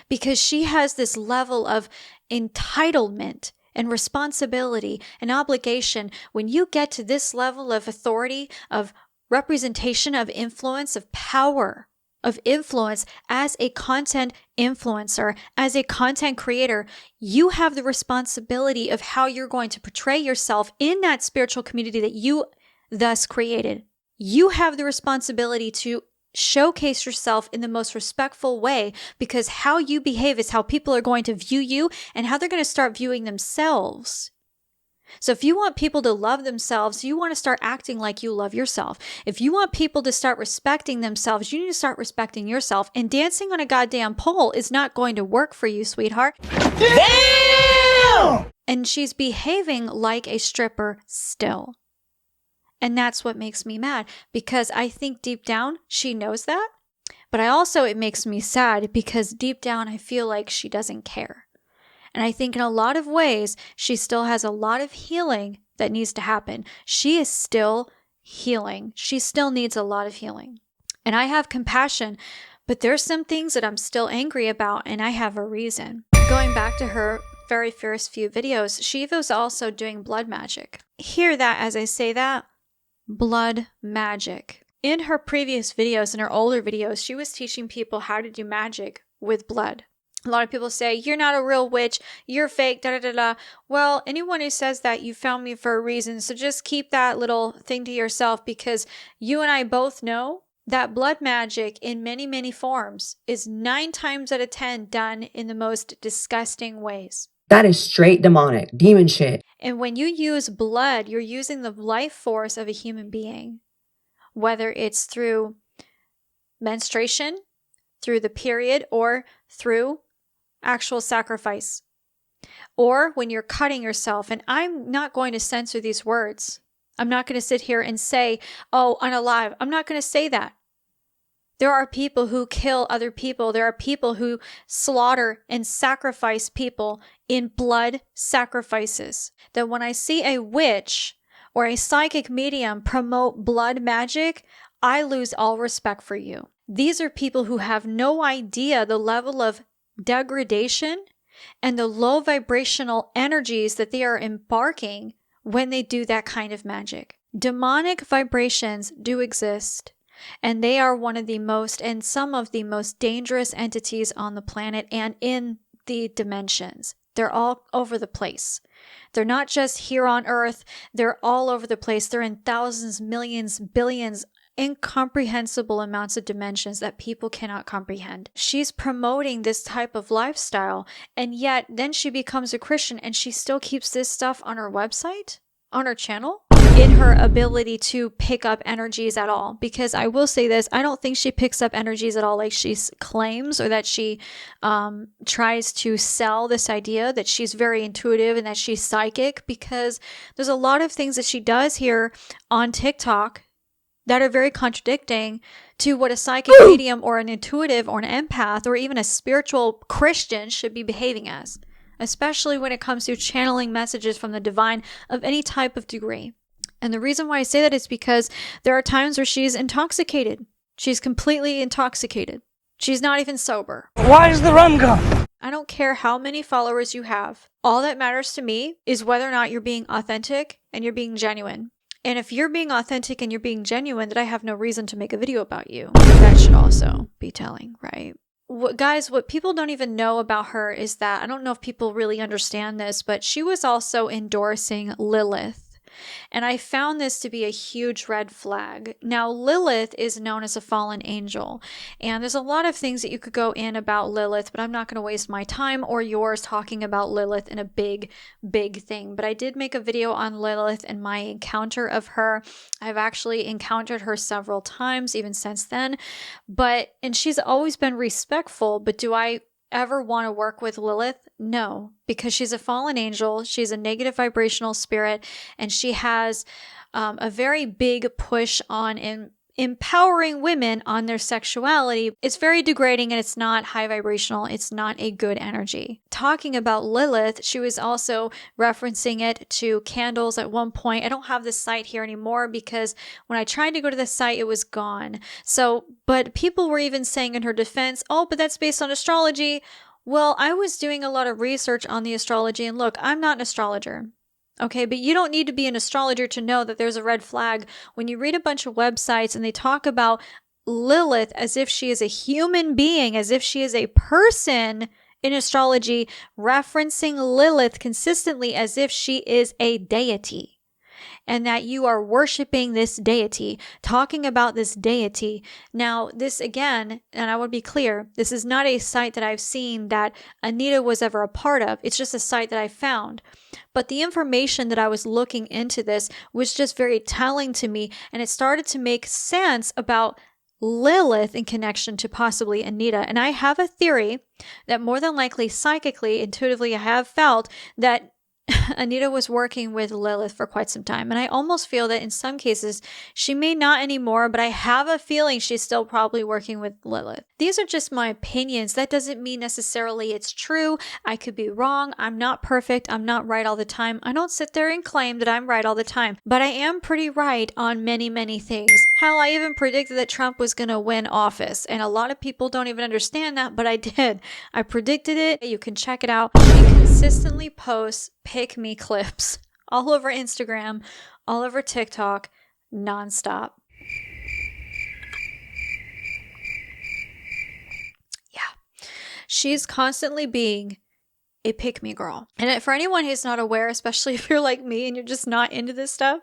because she has this level of entitlement and responsibility and obligation. When you get to this level of authority, of representation, of influence, of power, of influence as a content influencer, as a content creator, you have the responsibility of how you're going to portray yourself in that spiritual community that you thus created. You have the responsibility to showcase yourself in the most respectful way, because how you behave is how people are going to view you and how they're going to start viewing themselves. So if you want people to love themselves, you want to start acting like you love yourself. If you want people to start respecting themselves, you need to start respecting yourself. And dancing on a goddamn pole is not going to work for you, sweetheart. Damn! And she's behaving like a stripper still. And that's what makes me mad, because I think deep down she knows that. But it makes me sad, because deep down I feel like she doesn't care. And I think in a lot of ways, she still has a lot of healing that needs to happen. She is still healing. She still needs a lot of healing. And I have compassion, but there's some things that I'm still angry about, and I have a reason. Going back to her very first few videos, she was also doing blood magic. Hear that as I say that. Blood magic. In her previous videos, in her older videos, she was teaching people how to do magic with blood. A lot of people say, you're not a real witch, you're fake, da da da da. Well, anyone who says that, you found me for a reason. So just keep that little thing to yourself, because you and I both know that blood magic in many, many forms is 9 times out of 10 done in the most disgusting ways. That is straight demonic, demon shit. And when you use blood, you're using the life force of a human being, whether it's through menstruation, through the period, or through actual sacrifice, or when you're cutting yourself. And I'm not going to censor these words. I'm not going to sit here and say, oh, unalive. I'm not going to say that. There are people who kill other people. There are people who slaughter and sacrifice people in blood sacrifices. That when I see a witch or a psychic medium promote blood magic, I lose all respect for you. These are people who have no idea the level of degradation and the low vibrational energies that they are embarking when they do that kind of magic. Demonic vibrations do exist, and they are one of the most and some of the most dangerous entities on the planet and in the dimensions. They're all over the place. They're not just here on Earth. They're all over the place. They're in thousands, millions, billions, incomprehensible amounts of dimensions that people cannot comprehend. She's promoting this type of lifestyle, and yet then she becomes a Christian and she still keeps this stuff on her website, on her channel, in her ability to pick up energies at all. Because I will say this, I don't think she picks up energies at all like she claims, or that she tries to sell this idea that she's very intuitive and that she's psychic, because there's a lot of things that she does here on TikTok that are very contradicting to what a psychic medium or an intuitive or an empath or even a spiritual Christian should be behaving as, especially when it comes to channeling messages from the divine of any type of degree. And the reason why I say that is because there are times where she's intoxicated. She's completely intoxicated. She's not even sober. Why does the rum come? I don't care how many followers you have. All that matters to me is whether or not you're being authentic and you're being genuine. And if you're being authentic and you're being genuine, then I have no reason to make a video about you. That should also be telling, right? Guys, what people don't even know about her is that, I don't know if people really understand this, but she was also endorsing Lilith. And I found this to be a huge red flag. Now, Lilith is known as a fallen angel, and there's a lot of things that you could go in about Lilith, but I'm not going to waste my time or yours talking about Lilith in a big thing. But I did make a video on Lilith and my encounter of her. I've actually encountered her several times, even since then. And she's always been respectful, but do I ever want to work with Lilith? No, because she's a fallen angel. She's a negative vibrational spirit, and she has a very big push on empowering women on their sexuality. It's very degrading, and it's not high vibrational. It's not a good energy. Talking about Lilith, she was also referencing it to candles at one point. I don't have this site here anymore because when I tried to go to the site, it was gone. But people were even saying in her defense, oh, but that's based on astrology. Well, I was doing a lot of research on the astrology, and look, I'm not an astrologer. Okay, but you don't need to be an astrologer to know that there's a red flag when you read a bunch of websites and they talk about Lilith as if she is a human being, as if she is a person in astrology, referencing Lilith consistently as if she is a deity. And that you are worshiping this deity, talking about this deity. Now, this again, and I want to be clear, this is not a site that I've seen that Anita was ever a part of. It's just a site that I found. But the information that I was looking into this was just very telling to me, and it started to make sense about Lilith in connection to possibly Anita. And I have a theory that more than likely, psychically, intuitively, I have felt that Anita was working with Lilith for quite some time. And I almost feel that in some cases, she may not anymore, but I have a feeling she's still probably working with Lilith. These are just my opinions. That doesn't mean necessarily it's true. I could be wrong. I'm not perfect. I'm not right all the time. I don't sit there and claim that I'm right all the time, but I am pretty right on many things. Hell, I even predicted that Trump was going to win office. And a lot of people don't even understand that, but I did. I predicted it. You can check it out. She consistently posts pick me clips all over Instagram, all over TikTok, nonstop. Yeah. She's constantly being a pick me girl. And for anyone who's not aware, especially if you're like me and you're just not into this stuff,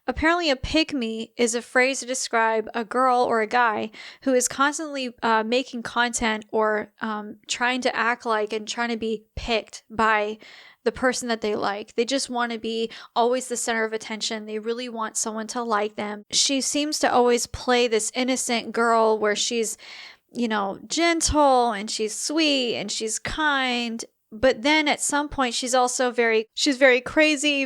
apparently a pick me is a phrase to describe a girl or a guy who is constantly making content or trying to act like and trying to be picked by the person that they like. They just want to be always the center of attention. They really want someone to like them. She seems to always play this innocent girl where she's, gentle and she's sweet and she's kind. But then at some point, she's very crazy,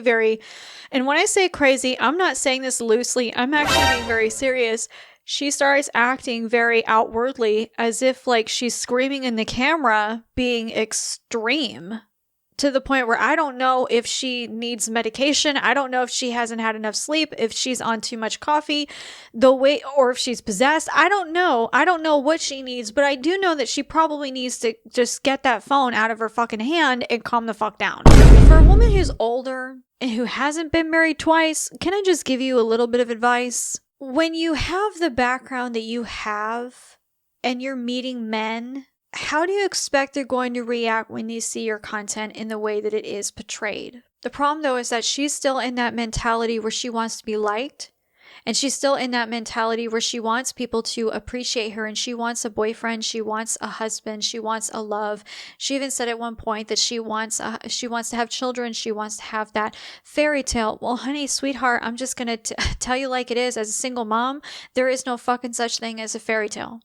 and when I say crazy, I'm not saying this loosely. I'm actually being very serious. she starts acting very outwardly as if like she's screaming in the camera, being extreme to the point where I don't know if she needs medication. I don't know if she hasn't had enough sleep, if she's on too much coffee, or if she's possessed. I don't know. I don't know what she needs, but I do know that she probably needs to just get that phone out of her fucking hand and calm the fuck down. For a woman who's older and who hasn't been married twice, can I just give you a little bit of advice? When you have the background that you have and you're meeting men, how do you expect they're going to react when they see your content in the way that it is portrayed? The problem, though, is that she's still in that mentality where she wants to be liked. And she's still in that mentality where she wants people to appreciate her, and she wants a boyfriend, she wants a husband, she wants a love. She even said at one point that she wants to have children, she wants to have that fairy tale. Well, honey, sweetheart, I'm just going to tell you like it is. As a single mom, there is no fucking such thing as a fairy tale.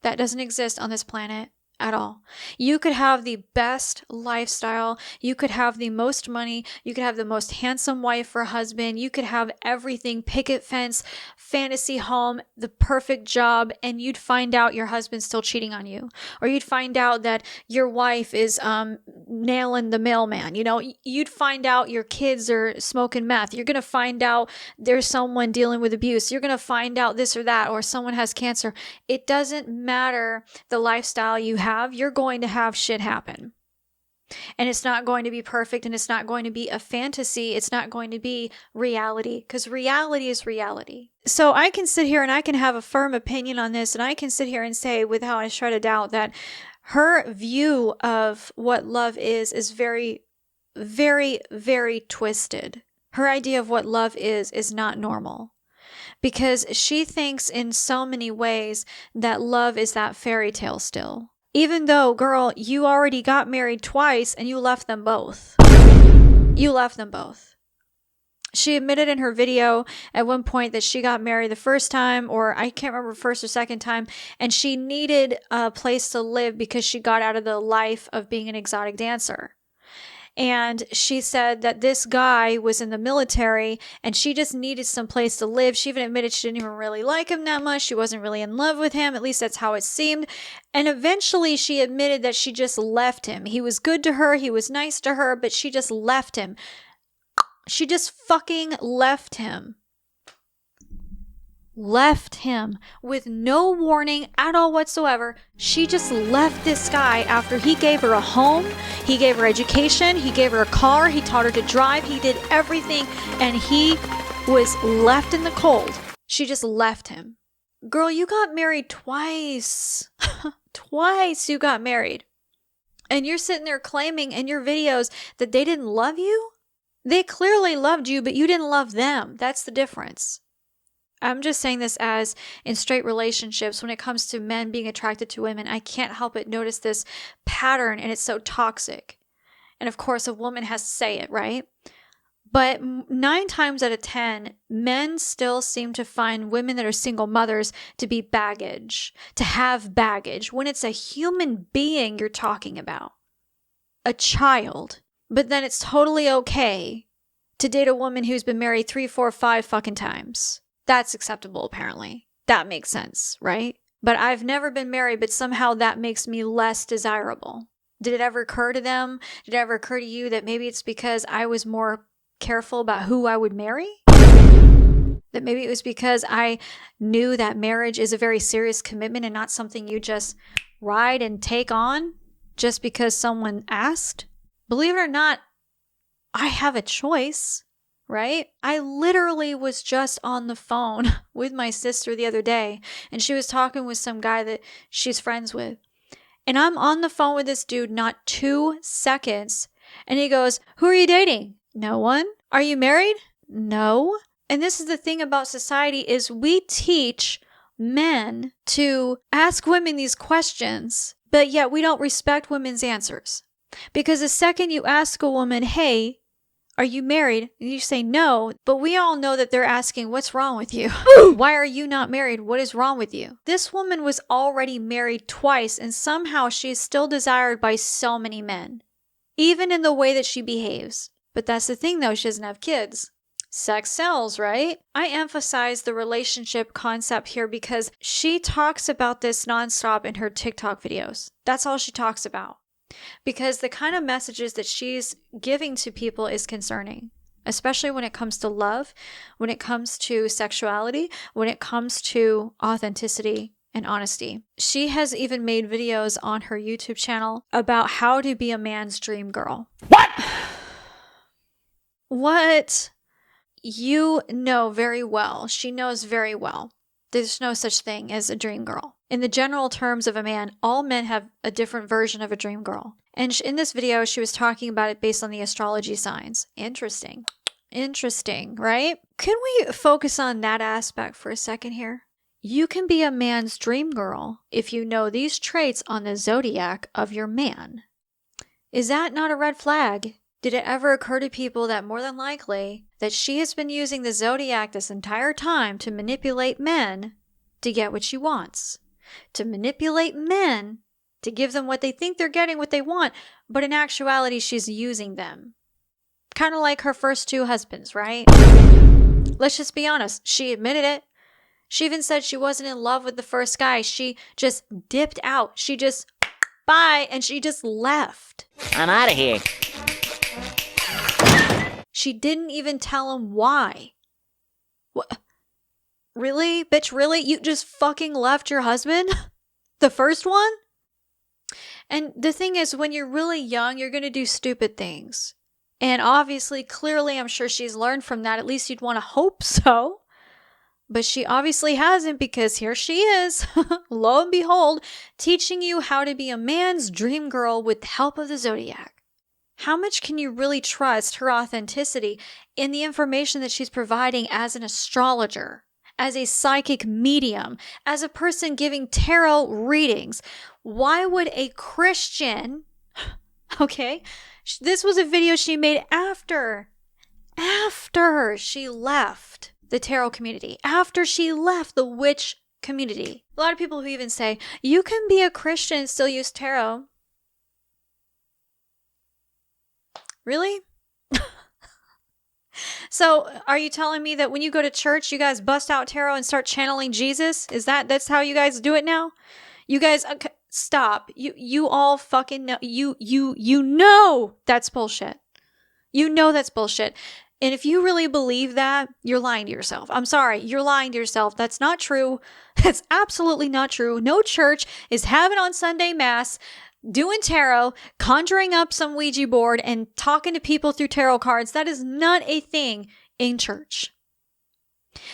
That doesn't exist on this planet at all. You could have the best lifestyle. You could have the most money. You could have the most handsome wife or husband. You could have everything, picket fence, fantasy home, the perfect job, and you'd find out your husband's still cheating on you. Or you'd find out that your wife is nailing the mailman. You know, you'd find out your kids are smoking meth. You're going to find out there's someone dealing with abuse. You're going to find out this or that, or someone has cancer. It doesn't matter the lifestyle you have. You're going to have shit happen. And it's not going to be perfect, and it's not going to be a fantasy. It's not going to be reality, because reality is reality. So I can sit here and I can have a firm opinion on this, and I can sit here and say without a shred of doubt that her view of what love is very, very, very twisted. Her idea of what love is not normal. Because she thinks in so many ways that love is that fairy tale still. Even though, girl, you already got married twice and you left them both. You left them both. She admitted in her video at one point that she got married the first time, or I can't remember first or second time, and she needed a place to live because she got out of the life of being an exotic dancer. And she said that this guy was in the military and she just needed some place to live. She even admitted she didn't even really like him that much. She wasn't really in love with him. At least that's how it seemed. And eventually she admitted that she just left him. He was good to her. He was nice to her, but she just left him. She just fucking left him. Left him with no warning at all whatsoever. She just left this guy after he gave her a home, he gave her education, he gave her a car, he taught her to drive, he did everything, and he was left in the cold. She just left him. Girl, you got married twice. Twice you got married. And you're sitting there claiming in your videos that they didn't love you? They clearly loved you, but you didn't love them. That's the difference. I'm just saying this as in straight relationships, when it comes to men being attracted to women, I can't help but notice this pattern, and it's so toxic. And of course, a woman has to say it, right? But 9 times out of 10, men still seem to find women that are single mothers to be baggage, to have baggage, when it's a human being you're talking about, a child. But then it's totally okay to date a woman who's been married 3, 4, 5 fucking times. That's acceptable, apparently. That makes sense, right? But I've never been married, but somehow that makes me less desirable. Did it ever occur to them? Did it ever occur to you that maybe it's because I was more careful about who I would marry? That maybe it was because I knew that marriage is a very serious commitment and not something you just ride and take on just because someone asked? Believe it or not, I have a choice. Right? I literally was just on the phone with my sister the other day, and she was talking with some guy that she's friends with. And I'm on the phone with this dude not 2 seconds, and he goes, "Who are you dating?" "No one." "Are you married?" "No." And this is the thing about society is we teach men to ask women these questions, but yet we don't respect women's answers. Because the second you ask a woman, "Hey, are you married?" and you say no, but we all know that they're asking, "What's wrong with you? Why are you not married? What is wrong with you?" This woman was already married twice, and somehow she is still desired by so many men, even in the way that she behaves. But that's the thing though, she doesn't have kids. Sex sells, right? I emphasize the relationship concept here because she talks about this nonstop in her TikTok videos. That's all she talks about. Because the kind of messages that she's giving to people is concerning, especially when it comes to love, when it comes to sexuality, when it comes to authenticity and honesty. She has even made videos on her YouTube channel about how to be a man's dream girl. What? What? You know very well, she knows very well, there's no such thing as a dream girl. In the general terms of a man, all men have a different version of a dream girl. And in this video, she was talking about it based on the astrology signs. Interesting. Interesting, right? Can we focus on that aspect for a second here? You can be a man's dream girl if you know these traits on the zodiac of your man. Is that not a red flag? Did it ever occur to people that more than likely that she has been using the zodiac this entire time to manipulate men to get what she wants? To manipulate men to give them what they think they're getting, what they want, but in actuality, she's using them. Kind of like her first two husbands, right? Let's just be honest. She admitted it. She even said she wasn't in love with the first guy. She just dipped out. She just, bye, and she just left. I'm out of here. She didn't even tell him why. What? Really? Bitch, really? You just fucking left your husband? The first one? And the thing is, when you're really young, you're going to do stupid things. And obviously, clearly, I'm sure she's learned from that. At least you'd want to hope so. But she obviously hasn't, because here she is, lo and behold, teaching you how to be a man's dream girl with the help of the zodiac. How much can you really trust her authenticity in the information that she's providing as an astrologer, as a psychic medium, as a person giving tarot readings? Why would a Christian, okay, this was a video she made after she left the tarot community, after she left the witch community. A lot of people who even say, you can be a Christian and still use tarot. Really? So, are you telling me that when you go to church, you guys bust out tarot and start channeling Jesus? That's how you guys do it now? You guys, okay, stop. You all fucking know. You know that's bullshit. You know that's bullshit. And if you really believe that, you're lying to yourself. I'm sorry, you're lying to yourself. That's not true. That's absolutely not true. No church is having on Sunday Mass doing tarot, conjuring up some Ouija board and talking to people through tarot cards. That is not a thing in church.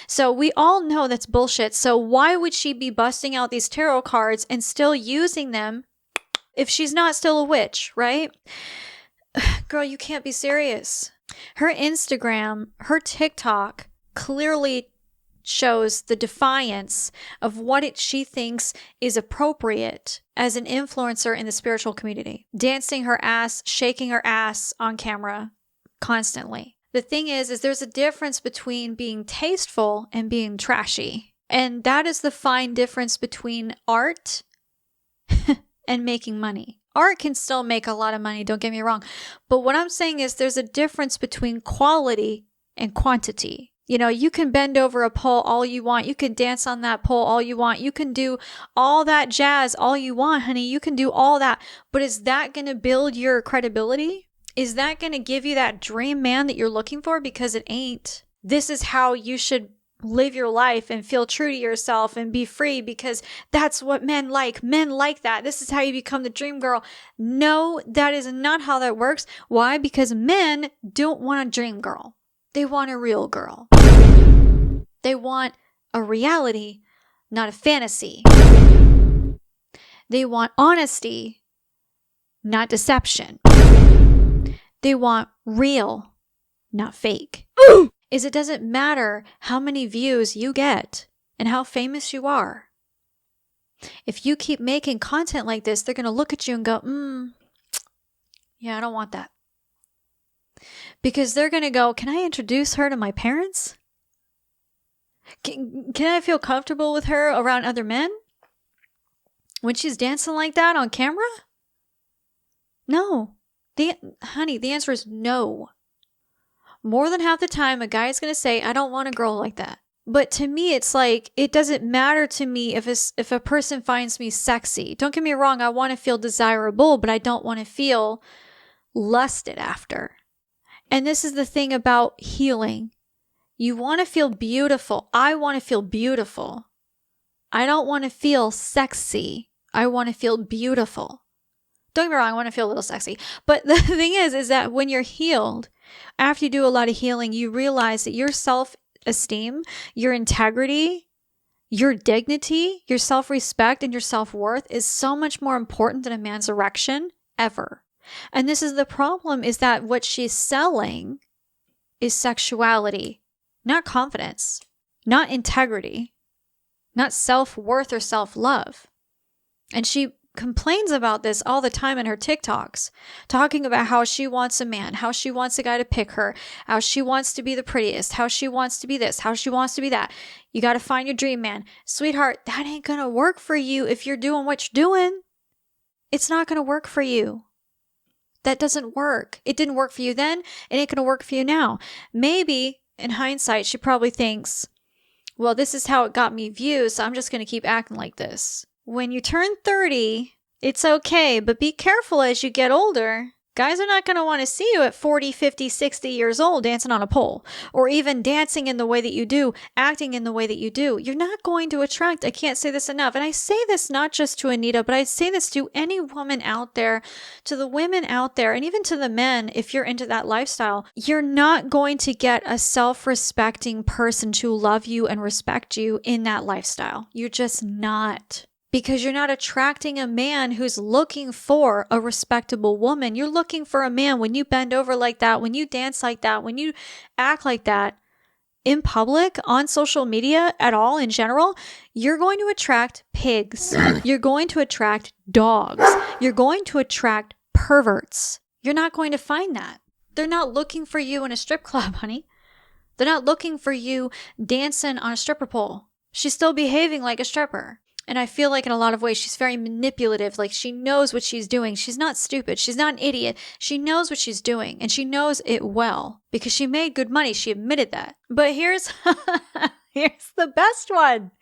So we all know that's bullshit. So why would she be busting out these tarot cards and still using them if she's not still a witch, right? Girl, you can't be serious. Her Instagram, her TikTok clearly shows the defiance of what she thinks is appropriate as an influencer in the spiritual community. Dancing her ass, shaking her ass on camera constantly. The thing is there's a difference between being tasteful and being trashy. And that is the fine difference between art and making money. Art can still make a lot of money, don't get me wrong. But what I'm saying is there's a difference between quality and quantity. You know, you can bend over a pole all you want. You can dance on that pole all you want. You can do all that jazz all you want, honey. You can do all that. But is that going to build your credibility? Is that going to give you that dream man that you're looking for? Because it ain't. This is how you should live your life and feel true to yourself and be free, because that's what men like. Men like that. This is how you become the dream girl. No, that is not how that works. Why? Because men don't want a dream girl. They want a real girl. They want a reality, not a fantasy. They want honesty, not deception. They want real, not fake. It doesn't matter how many views you get and how famous you are. If you keep making content like this, they're going to look at you and go, yeah, I don't want that. Because they're going to go, can I introduce her to my parents? Can I feel comfortable with her around other men? When she's dancing like that on camera? No. Honey, the answer is no. More than half the time, a guy is going to say, I don't want a girl like that. But to me, it's like, it doesn't matter to me if a person finds me sexy. Don't get me wrong, I want to feel desirable, but I don't want to feel lusted after. And this is the thing about healing. You want to feel beautiful. I want to feel beautiful. I don't want to feel sexy. I want to feel beautiful. Don't get me wrong, I want to feel a little sexy. But the thing is that when you're healed, after you do a lot of healing, you realize that your self-esteem, your integrity, your dignity, your self-respect, and your self-worth is so much more important than a man's erection ever. And this is the problem, is that what she's selling is sexuality, not confidence, not integrity, not self-worth or self-love. And she complains about this all the time in her TikToks, talking about how she wants a man, how she wants a guy to pick her, how she wants to be the prettiest, how she wants to be this, how she wants to be that. You got to find your dream man. Sweetheart, that ain't going to work for you if you're doing what you're doing. It's not going to work for you. That doesn't work. It didn't work for you then. It ain't going to work for you now. Maybe in hindsight, she probably thinks, well, this is how it got me views, so I'm just going to keep acting like this. When you turn 30, it's okay, but be careful as you get older. Guys are not going to want to see you at 40, 50, 60 years old dancing on a pole, or even dancing in the way that you do, acting in the way that you do. You're not going to attract, I can't say this enough, and I say this not just to Anita, but I say this to any woman out there, to the women out there, and even to the men, if you're into that lifestyle. You're not going to get a self-respecting person to love you and respect you in that lifestyle. You're just not. Because you're not attracting a man who's looking for a respectable woman. You're looking for a man, when you bend over like that, when you dance like that, when you act like that in public, on social media, at all in general, you're going to attract pigs. You're going to attract dogs. You're going to attract perverts. You're not going to find that. They're not looking for you in a strip club, honey. They're not looking for you dancing on a stripper pole. She's still behaving like a stripper. And I feel like in a lot of ways, she's very manipulative. Like, she knows what she's doing. She's not stupid. She's not an idiot. She knows what she's doing, and she knows it well because she made good money. She admitted that. But here's the best one.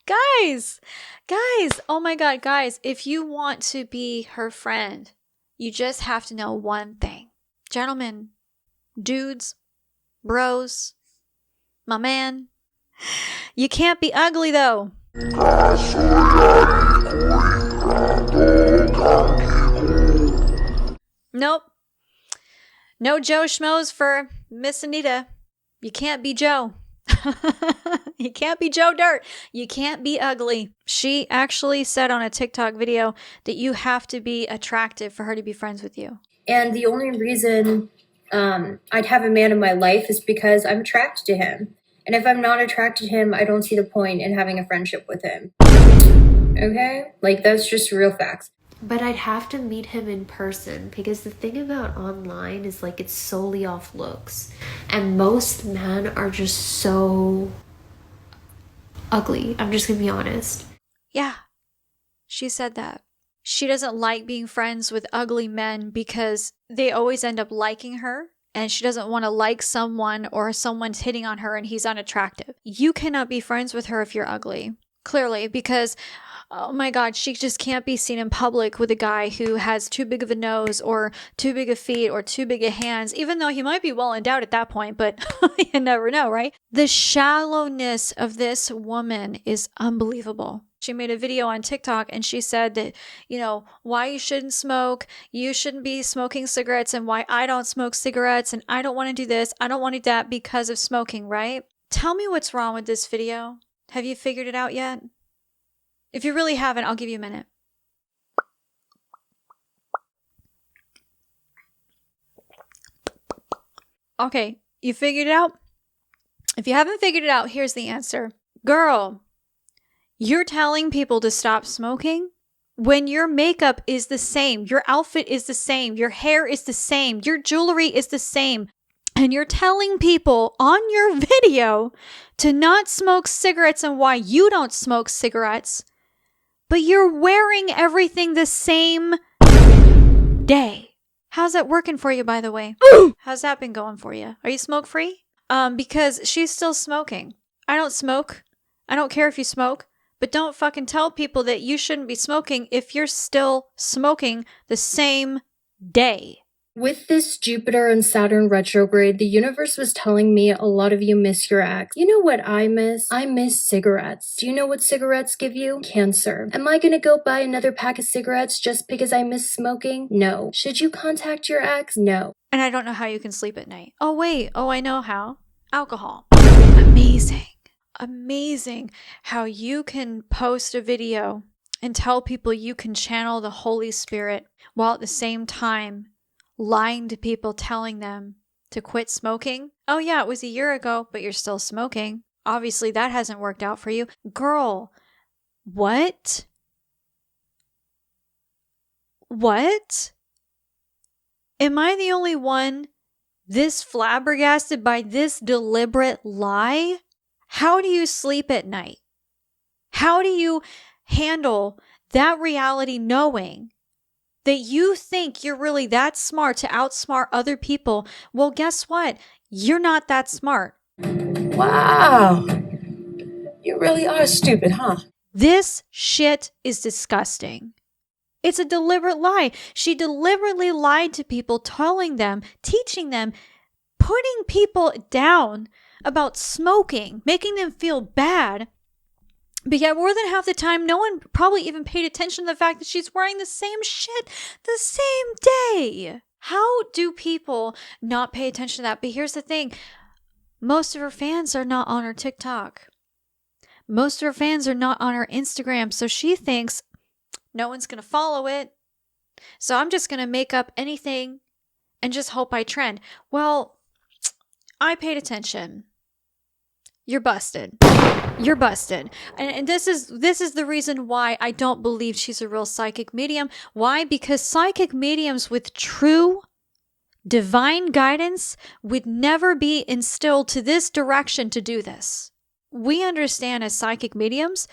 Guys, oh my God, guys, if you want to be her friend, you just have to know one thing. Gentlemen, dudes, bros, my man, you can't be ugly though. Nope. No Joe Schmoes for Miss Anita. You can't be Joe. You can't be Joe Dirt. You can't be ugly. She actually said on a TikTok video that you have to be attractive for her to be friends with you. And the only reason I'd have a man in my life is because I'm attracted to him. And if I'm not attracted to him, I don't see the point in having a friendship with him. Okay? Like, that's just real facts. But I'd have to meet him in person, because the thing about online is, like, it's solely off looks. And most men are just so ugly. I'm just gonna be honest. Yeah, she said that. She doesn't like being friends with ugly men because they always end up liking her. And she doesn't want to like someone, or someone's hitting on her and he's unattractive. You cannot be friends with her if you're ugly. Clearly, because, oh my God, she just can't be seen in public with a guy who has too big of a nose, or too big of feet, or too big of hands, even though he might be well endowed at that point, but you never know, right? The shallowness of this woman is unbelievable. She made a video on TikTok and she said that, you know, why you shouldn't smoke, you shouldn't be smoking cigarettes, and why I don't smoke cigarettes, and I don't want to do this, I don't want to do that because of smoking, right? Tell me what's wrong with this video. Have you figured it out yet? If you really haven't, I'll give you a minute. Okay, you figured it out? If you haven't figured it out, here's the answer. Girl, you're telling people to stop smoking when your makeup is the same, your outfit is the same, your hair is the same, your jewelry is the same, and you're telling people on your video to not smoke cigarettes and why you don't smoke cigarettes, but you're wearing everything the same day. How's that working for you, by the way? How's that been going for you? Are you smoke free? Because she's still smoking. I don't smoke. I don't care if you smoke, but don't fucking tell people that you shouldn't be smoking if you're still smoking the same day. With this Jupiter and Saturn retrograde, the universe was telling me a lot of you miss your ex. You know what I miss? I miss cigarettes. Do you know what cigarettes give you? Cancer. Am I gonna go buy another pack of cigarettes just because I miss smoking? No. Should you contact your ex? No. And I don't know how you can sleep at night. Oh, wait. Oh, I know how. Alcohol. Amazing. Amazing how you can post a video and tell people you can channel the Holy Spirit while at the same time lying to people, telling them to quit smoking. Oh yeah, it was a year ago, but you're still smoking. Obviously that hasn't worked out for you. Girl, what? What? Am I the only one this flabbergasted by this deliberate lie? How do you sleep at night? How do you handle that reality knowing that you think you're really that smart to outsmart other people? Well, guess what? You're not that smart. Wow. You really are stupid, huh? This shit is disgusting. It's a deliberate lie. She deliberately lied to people, telling them, teaching them, putting people down about smoking, making them feel bad. But yet more than half the time, no one probably even paid attention to the fact that she's wearing the same shit the same day. How do people not pay attention to that? But here's the thing. Most of her fans are not on her TikTok. Most of her fans are not on her Instagram. So she thinks no one's going to follow it. So I'm just going to make up anything and just hope I trend. Well, I paid attention. You're busted. You're busted. And this is the reason why I don't believe she's a real psychic medium. Why? Because psychic mediums with true divine guidance would never be instilled to this direction to do this. We understand as psychic mediums,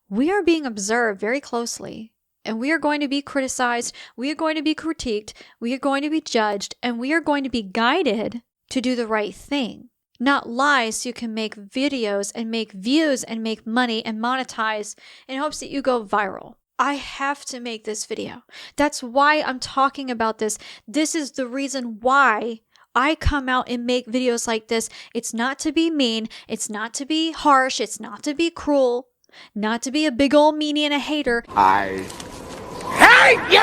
we are being observed very closely. And we are going to be criticized. We are going to be critiqued. We are going to be judged. And we are going to be guided to do the right thing. Not lie so you can make videos and make views and make money and monetize in hopes that you go viral. I have to make this video. That's why I'm talking about this. This is the reason why I come out and make videos like this. It's not to be mean. It's not to be harsh. It's not to be cruel. Not to be a big old meanie and a hater. I hate you!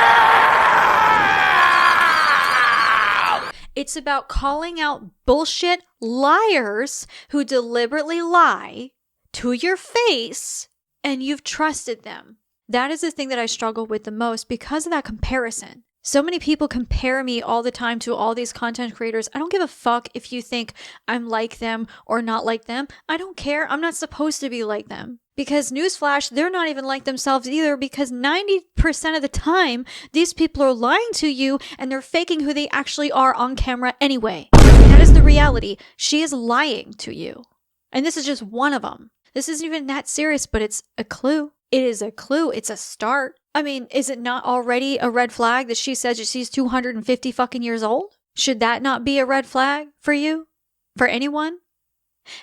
It's about calling out bullshit liars who deliberately lie to your face and you've trusted them. That is the thing that I struggle with the most because of that comparison. So many people compare me all the time to all these content creators. I don't give a fuck if you think I'm like them or not like them. I don't care. I'm not supposed to be like them. Because newsflash, they're not even like themselves either, because 90% of the time, these people are lying to you and they're faking who they actually are on camera anyway. That is the reality. She is lying to you. And this is just one of them. This isn't even that serious, but it's a clue. It is a clue. It's a start. I mean, is it not already a red flag that she says that she's 250 fucking years old? Should that not be a red flag for you? For anyone?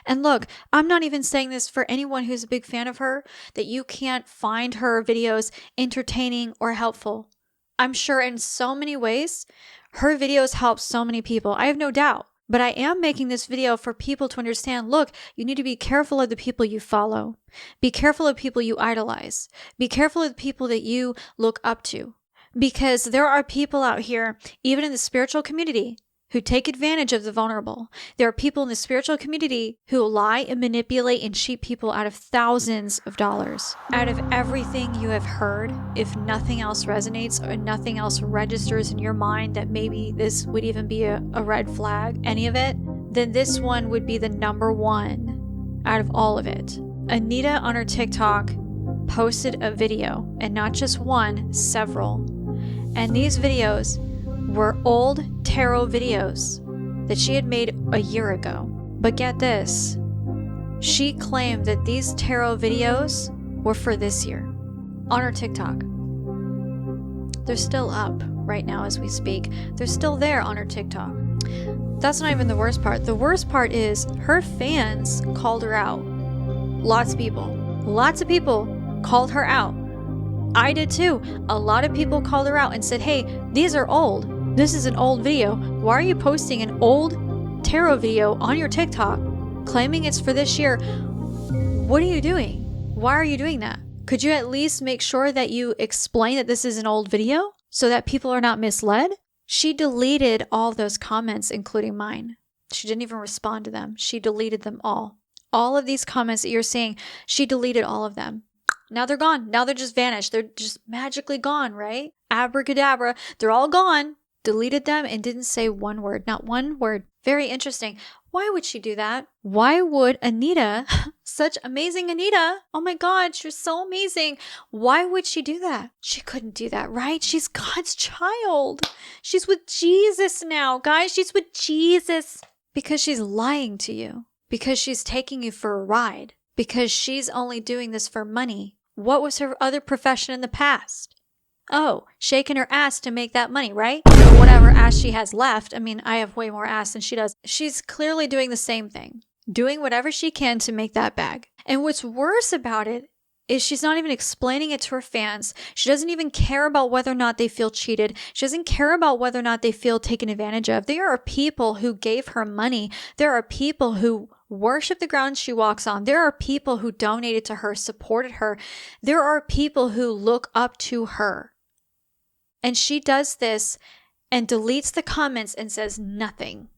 And look, I'm not even saying this for anyone who's a big fan of her, that you can't find her videos entertaining or helpful. I'm sure in so many ways, her videos help so many people. I have no doubt. But I am making this video for people to understand, look, you need to be careful of the people you follow. Be careful of people you idolize. Be careful of the people that you look up to. Because there are people out here, even in the spiritual community, who take advantage of the vulnerable. There are people in the spiritual community who lie and manipulate and cheat people out of thousands of dollars. Out of everything you have heard, if nothing else resonates or nothing else registers in your mind that maybe this would even be a red flag, any of it, then this one would be the number one out of all of it. Anita on her TikTok posted a video, and not just one, several. And these videos were old tarot videos that she had made a year ago. But get this, she claimed that these tarot videos were for this year on her TikTok. They're still up. right now as we speak. They're still there on her TikTok. That's not even the worst part. The worst part is her fans called her out. Lots of people called her out. I did too. A lot of people called her out and said, hey, these are old. This is an old video. Why are you posting an old tarot video on your TikTok claiming it's for this year? What are you doing? Why are you doing that? Could you at least make sure that you explain that this is an old video so that people are not misled? She deleted all those comments, including mine. She didn't even respond to them. She deleted them all. All of these comments that you're seeing, she deleted all of them. Now they're gone. Now they're just vanished. They're just magically gone, right? Abracadabra. They're all gone. Deleted them and didn't say one word. Not one word. Very interesting. Why would she do that? Why would Anita, such amazing Anita, oh my God, she's so amazing. Why would she do that? She couldn't do that, right? She's God's child. She's with Jesus now, guys. She's with Jesus. Because she's lying to you. Because she's taking you for a ride. Because she's only doing this for money. What was her other profession in the past? Oh, shaking her ass to make that money, right? Or whatever ass she has left. I mean, I have way more ass than she does. She's clearly doing the same thing. Doing whatever she can to make that bag. And what's worse about it is she's not even explaining it to her fans. She doesn't even care about whether or not they feel cheated. She doesn't care about whether or not they feel taken advantage of. There are people who gave her money. There are people who worship the ground she walks on. There are people who donated to her, supported her. There are people who look up to her. And she does this and deletes the comments and says nothing.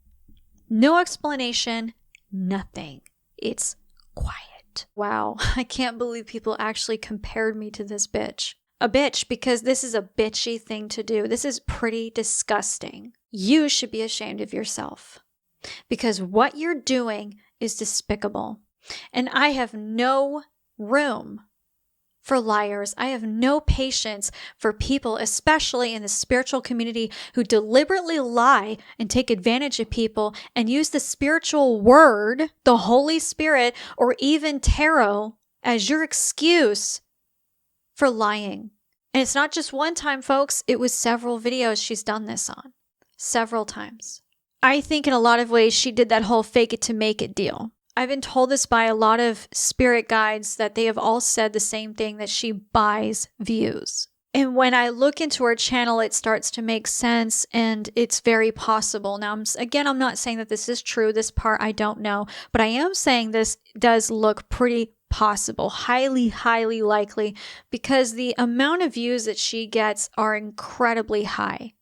No explanation, nothing. It's quiet. Wow, I can't believe people actually compared me to this bitch. A bitch, because this is a bitchy thing to do. This is pretty disgusting. You should be ashamed of yourself. Because what you're doing is despicable. And I have no room for liars. I have no patience for people, especially in the spiritual community, who deliberately lie and take advantage of people and use the spiritual word, the Holy Spirit, or even tarot as your excuse for lying. And it's not just one time, folks. It was several videos she's done this on. Several times. I think in a lot of ways she did that whole fake it to make it deal. I've been told this by a lot of spirit guides that they have all said the same thing, that she buys views. And when I look into her channel, it starts to make sense, and it's very possible. Now, I'm not saying that this is true. This part I don't know. But I am saying this does look pretty possible. Highly, highly likely. Because the amount of views that she gets are incredibly high.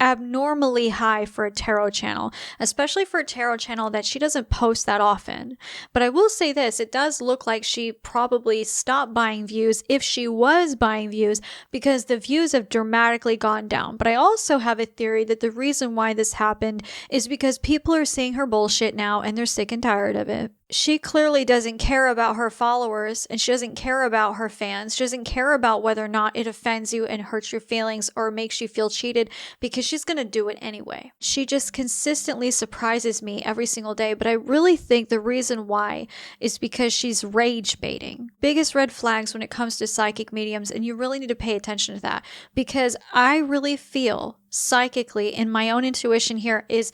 Abnormally high for a tarot channel, especially for a tarot channel that she doesn't post that often. But I will say this, it does look like she probably stopped buying views if she was buying views, because the views have dramatically gone down. But I also have a theory that the reason why this happened is because people are seeing her bullshit now and they're sick and tired of it. She clearly doesn't care about her followers, and she doesn't care about her fans. She doesn't care about whether or not it offends you and hurts your feelings or makes you feel cheated, because she's going to do it anyway. She just consistently surprises me every single day, but I really think the reason why is because she's rage baiting. Biggest red flags when it comes to psychic mediums, and you really need to pay attention to that, because I really feel psychically, in my own intuition here, is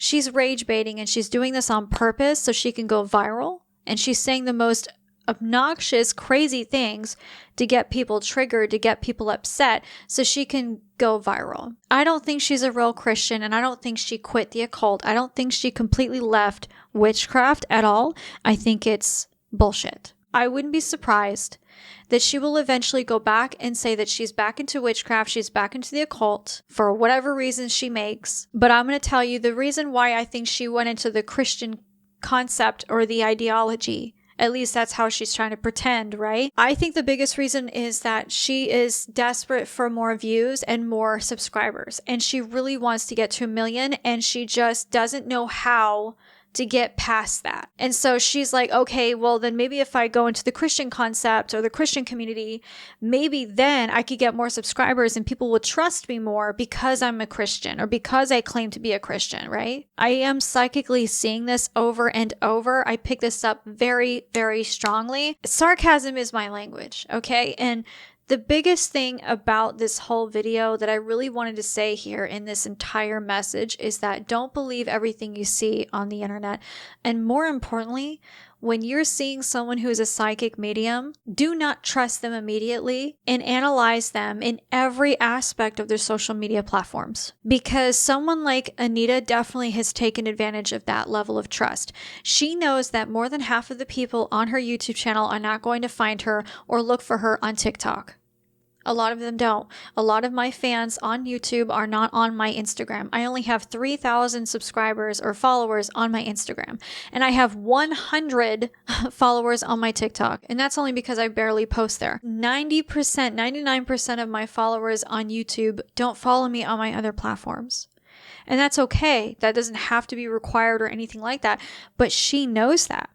she's rage baiting, and she's doing this on purpose so she can go viral. And she's saying the most obnoxious, crazy things to get people triggered, to get people upset, so she can go viral. I don't think she's a real Christian, and I don't think she quit the occult. I don't think she completely left witchcraft at all. I think it's bullshit. I wouldn't be surprised that she will eventually go back and say that she's back into witchcraft, she's back into the occult, for whatever reasons she makes. But I'm going to tell you the reason why I think she went into the Christian concept or the ideology. At least that's how she's trying to pretend, right? I think the biggest reason is that she is desperate for more views and more subscribers. And she really wants to get to 1 million, and she just doesn't know how to get past that. And so she's like, okay, well then maybe if I go into the Christian concept or the Christian community, maybe then I could get more subscribers and people will trust me more because I'm a Christian or because I claim to be a Christian, right? I am psychically seeing this over and over. I pick this up very, very strongly. Sarcasm is my language, okay? And The biggest thing about this whole video that I really wanted to say here in this entire message is that don't believe everything you see on the internet. And more importantly, when you're seeing someone who is a psychic medium, do not trust them immediately and analyze them in every aspect of their social media platforms. Because someone like Anita definitely has taken advantage of that level of trust. She knows that more than half of the people on her YouTube channel are not going to find her or look for her on TikTok. A lot of them don't. A lot of my fans on YouTube are not on my Instagram. I only have 3,000 subscribers or followers on my Instagram. And I have 100 followers on my TikTok. And that's only because I barely post there. 90%, 99% of my followers on YouTube don't follow me on my other platforms. And that's okay. That doesn't have to be required or anything like that. But she knows that.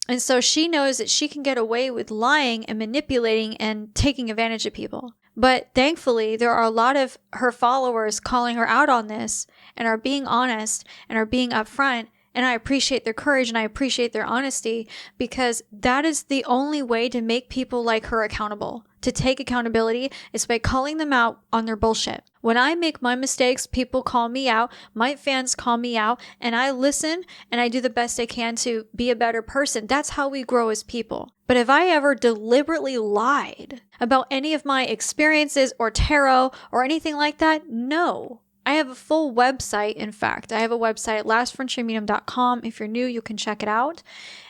And so she knows that she can get away with lying and manipulating and taking advantage of people. But thankfully, there are a lot of her followers calling her out on this and are being honest and are being upfront. And I appreciate their courage and I appreciate their honesty because that is the only way to make people like her accountable. To take accountability is by calling them out on their bullshit. When I make my mistakes, people call me out, my fans call me out, and I listen and I do the best I can to be a better person. That's how we grow as people. But if I ever deliberately lied about any of my experiences or tarot or anything like that, no. I have a full website, in fact. I have a website, lastfrontiermedium.com. If you're new, you can check it out.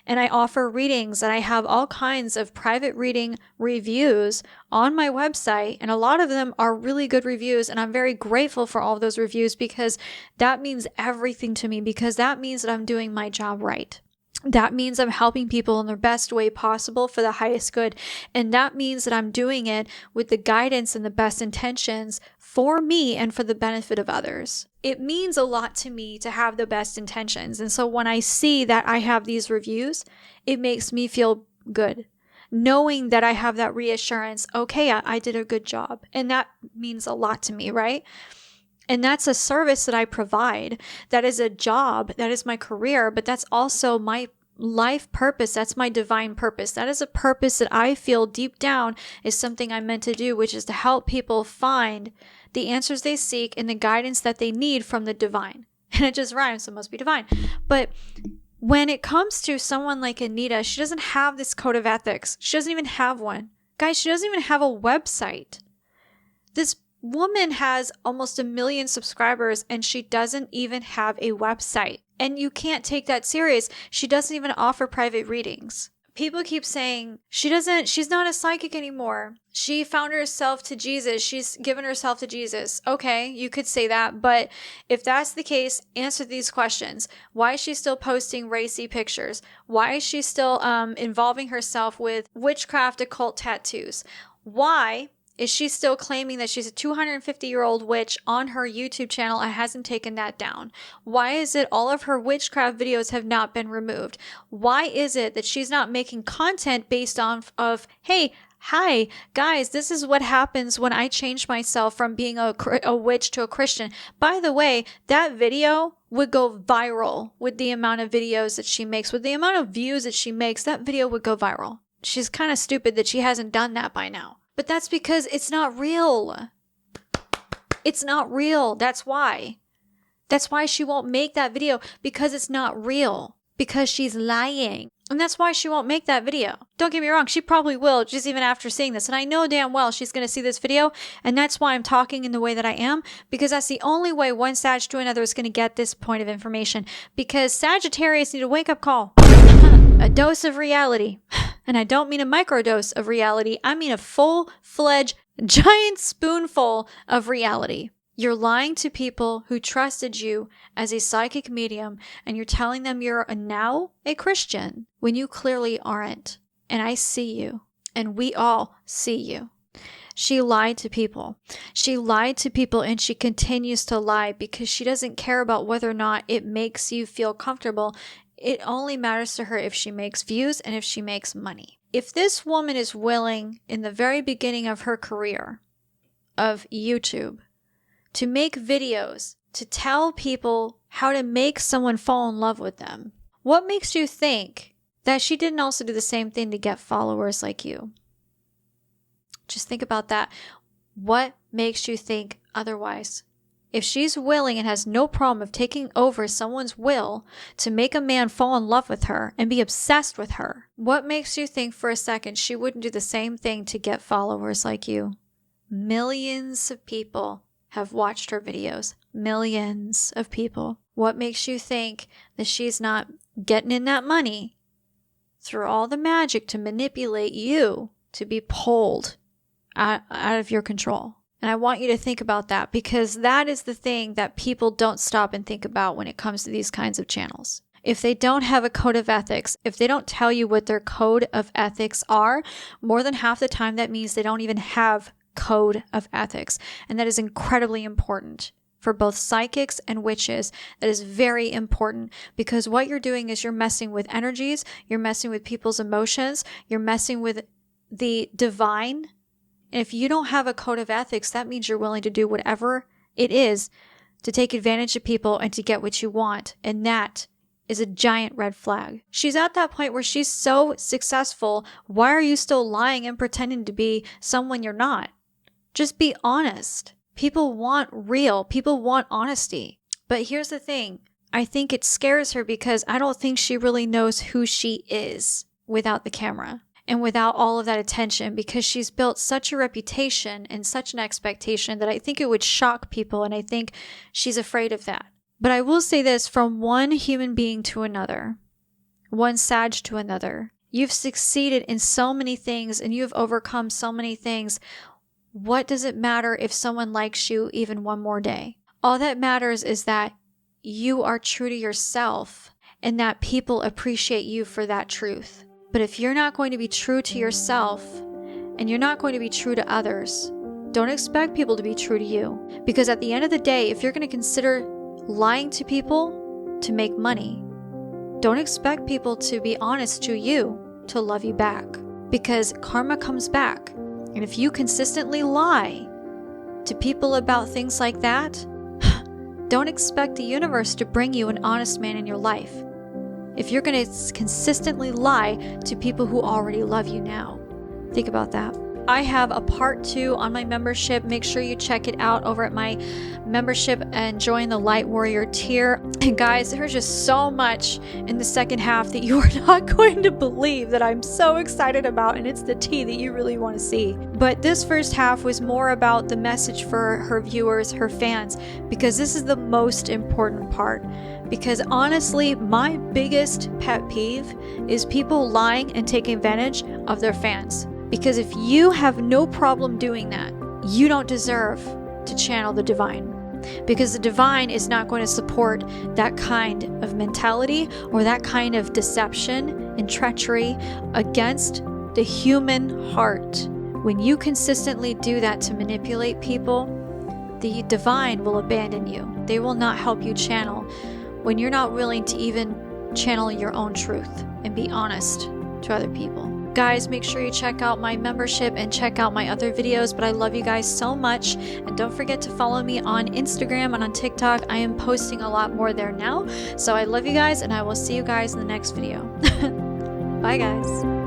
And I offer readings, and I have all kinds of private reading reviews on my website. And a lot of them are really good reviews. And I'm very grateful for all of those reviews because that means everything to me, because that means that I'm doing my job right. That means I'm helping people in the best way possible for the highest good. And that means that I'm doing it with the guidance and the best intentions for me and for the benefit of others. It means a lot to me to have the best intentions. And so when I see that I have these reviews, it makes me feel good. Knowing that I have that reassurance, okay, I did a good job. And that means a lot to me, right? And that's a service that I provide. That is a job. That is my career. But that's also my life purpose. That's my divine purpose. That is a purpose that I feel deep down is something I'm meant to do, which is to help people find the answers they seek and the guidance that they need from the divine. And it just rhymes, so it must be divine. But when it comes to someone like Anita, she doesn't have this code of ethics. She doesn't even have one. Guys, she doesn't even have a website. This woman has almost 1 million subscribers and she doesn't even have a website. And you can't take that serious. She doesn't even offer private readings. People keep saying she's not a psychic anymore. She found herself to Jesus. She's given herself to Jesus. Okay, you could say that. But if that's the case, answer these questions. Why is she still posting racy pictures? Why is she still involving herself with witchcraft, occult tattoos? Why is she still claiming that she's a 250-year-old witch on her YouTube channel and hasn't taken that down? Why is it all of her witchcraft videos have not been removed? Why is it that she's not making content based on hey, hi, guys, this is what happens when I change myself from being a witch to a Christian. By the way, that video would go viral with the amount of videos that she makes, with the amount of views that she makes, that video would go viral. She's kind of stupid that she hasn't done that by now. But that's because it's not real. It's not real. That's why. That's why she won't make that video, because it's not real. Because she's lying. And that's why she won't make that video. Don't get me wrong, she probably will, just even after seeing this. And I know damn well she's going to see this video. And that's why I'm talking in the way that I am. Because that's the only way one Sag to another is going to get this point of information. Because Sagittarius need a wake-up call. A dose of reality. And I don't mean a microdose of reality. I mean a full-fledged, giant spoonful of reality. You're lying to people who trusted you as a psychic medium, and you're telling them you're now a Christian when you clearly aren't. And I see you, and we all see you. She lied to people. She lied to people, and she continues to lie because she doesn't care about whether or not it makes you feel comfortable. It only matters to her if she makes views and if she makes money. If this woman is willing, in the very beginning of her career of YouTube, to make videos to tell people how to make someone fall in love with them, what makes you think that she didn't also do the same thing to get followers like you? Just think about that. What makes you think otherwise? If she's willing and has no problem of taking over someone's will to make a man fall in love with her and be obsessed with her, what makes you think for a second she wouldn't do the same thing to get followers like you? Millions of people have watched her videos. Millions of people. What makes you think that she's not getting in that money through all the magic to manipulate you to be pulled out of your control? And I want you to think about that, because that is the thing that people don't stop and think about when it comes to these kinds of channels. If they don't have a code of ethics, if they don't tell you what their code of ethics are, more than half the time that means they don't even have code of ethics. And that is incredibly important for both psychics and witches. That is very important, because what you're doing is you're messing with energies, you're messing with people's emotions, you're messing with the divine. And if you don't have a code of ethics, that means you're willing to do whatever it is to take advantage of people and to get what you want. And that is a giant red flag. She's at that point where she's so successful. Why are you still lying and pretending to be someone you're not? Just be honest. People want real. People want honesty. But here's the thing. I think it scares her because I don't think she really knows who she is without the camera and without all of that attention, because she's built such a reputation and such an expectation that I think it would shock people, and I think she's afraid of that. But I will say this, from one human being to another, one Sag to another, you've succeeded in so many things and you've overcome so many things. What does it matter if someone likes you even one more day? All that matters is that you are true to yourself and that people appreciate you for that truth. But if you're not going to be true to yourself and you're not going to be true to others, don't expect people to be true to you. Because at the end of the day, if you're going to consider lying to people to make money, don't expect people to be honest to you to love you back. Because karma comes back. And if you consistently lie to people about things like that, don't expect the universe to bring you an honest man in your life. If you're going to consistently lie to people who already love you now. Think about that. I have a part 2 on my membership. Make sure you check it out over at my membership and join the Light Warrior tier. And guys, there's just so much in the second half that you are not going to believe that I'm so excited about, and it's the tea that you really want to see. But this first half was more about the message for her viewers, her fans, because this is the most important part. Because honestly, my biggest pet peeve is people lying and taking advantage of their fans. Because if you have no problem doing that, you don't deserve to channel the divine. Because the divine is not going to support that kind of mentality or that kind of deception and treachery against the human heart. When you consistently do that to manipulate people, the divine will abandon you. They will not help you channel when you're not willing to even channel your own truth and be honest to other people. Guys, make sure you check out my membership and check out my other videos, but I love you guys so much. And don't forget to follow me on Instagram and on TikTok. I am posting a lot more there now. So I love you guys, and I will see you guys in the next video. Bye, guys.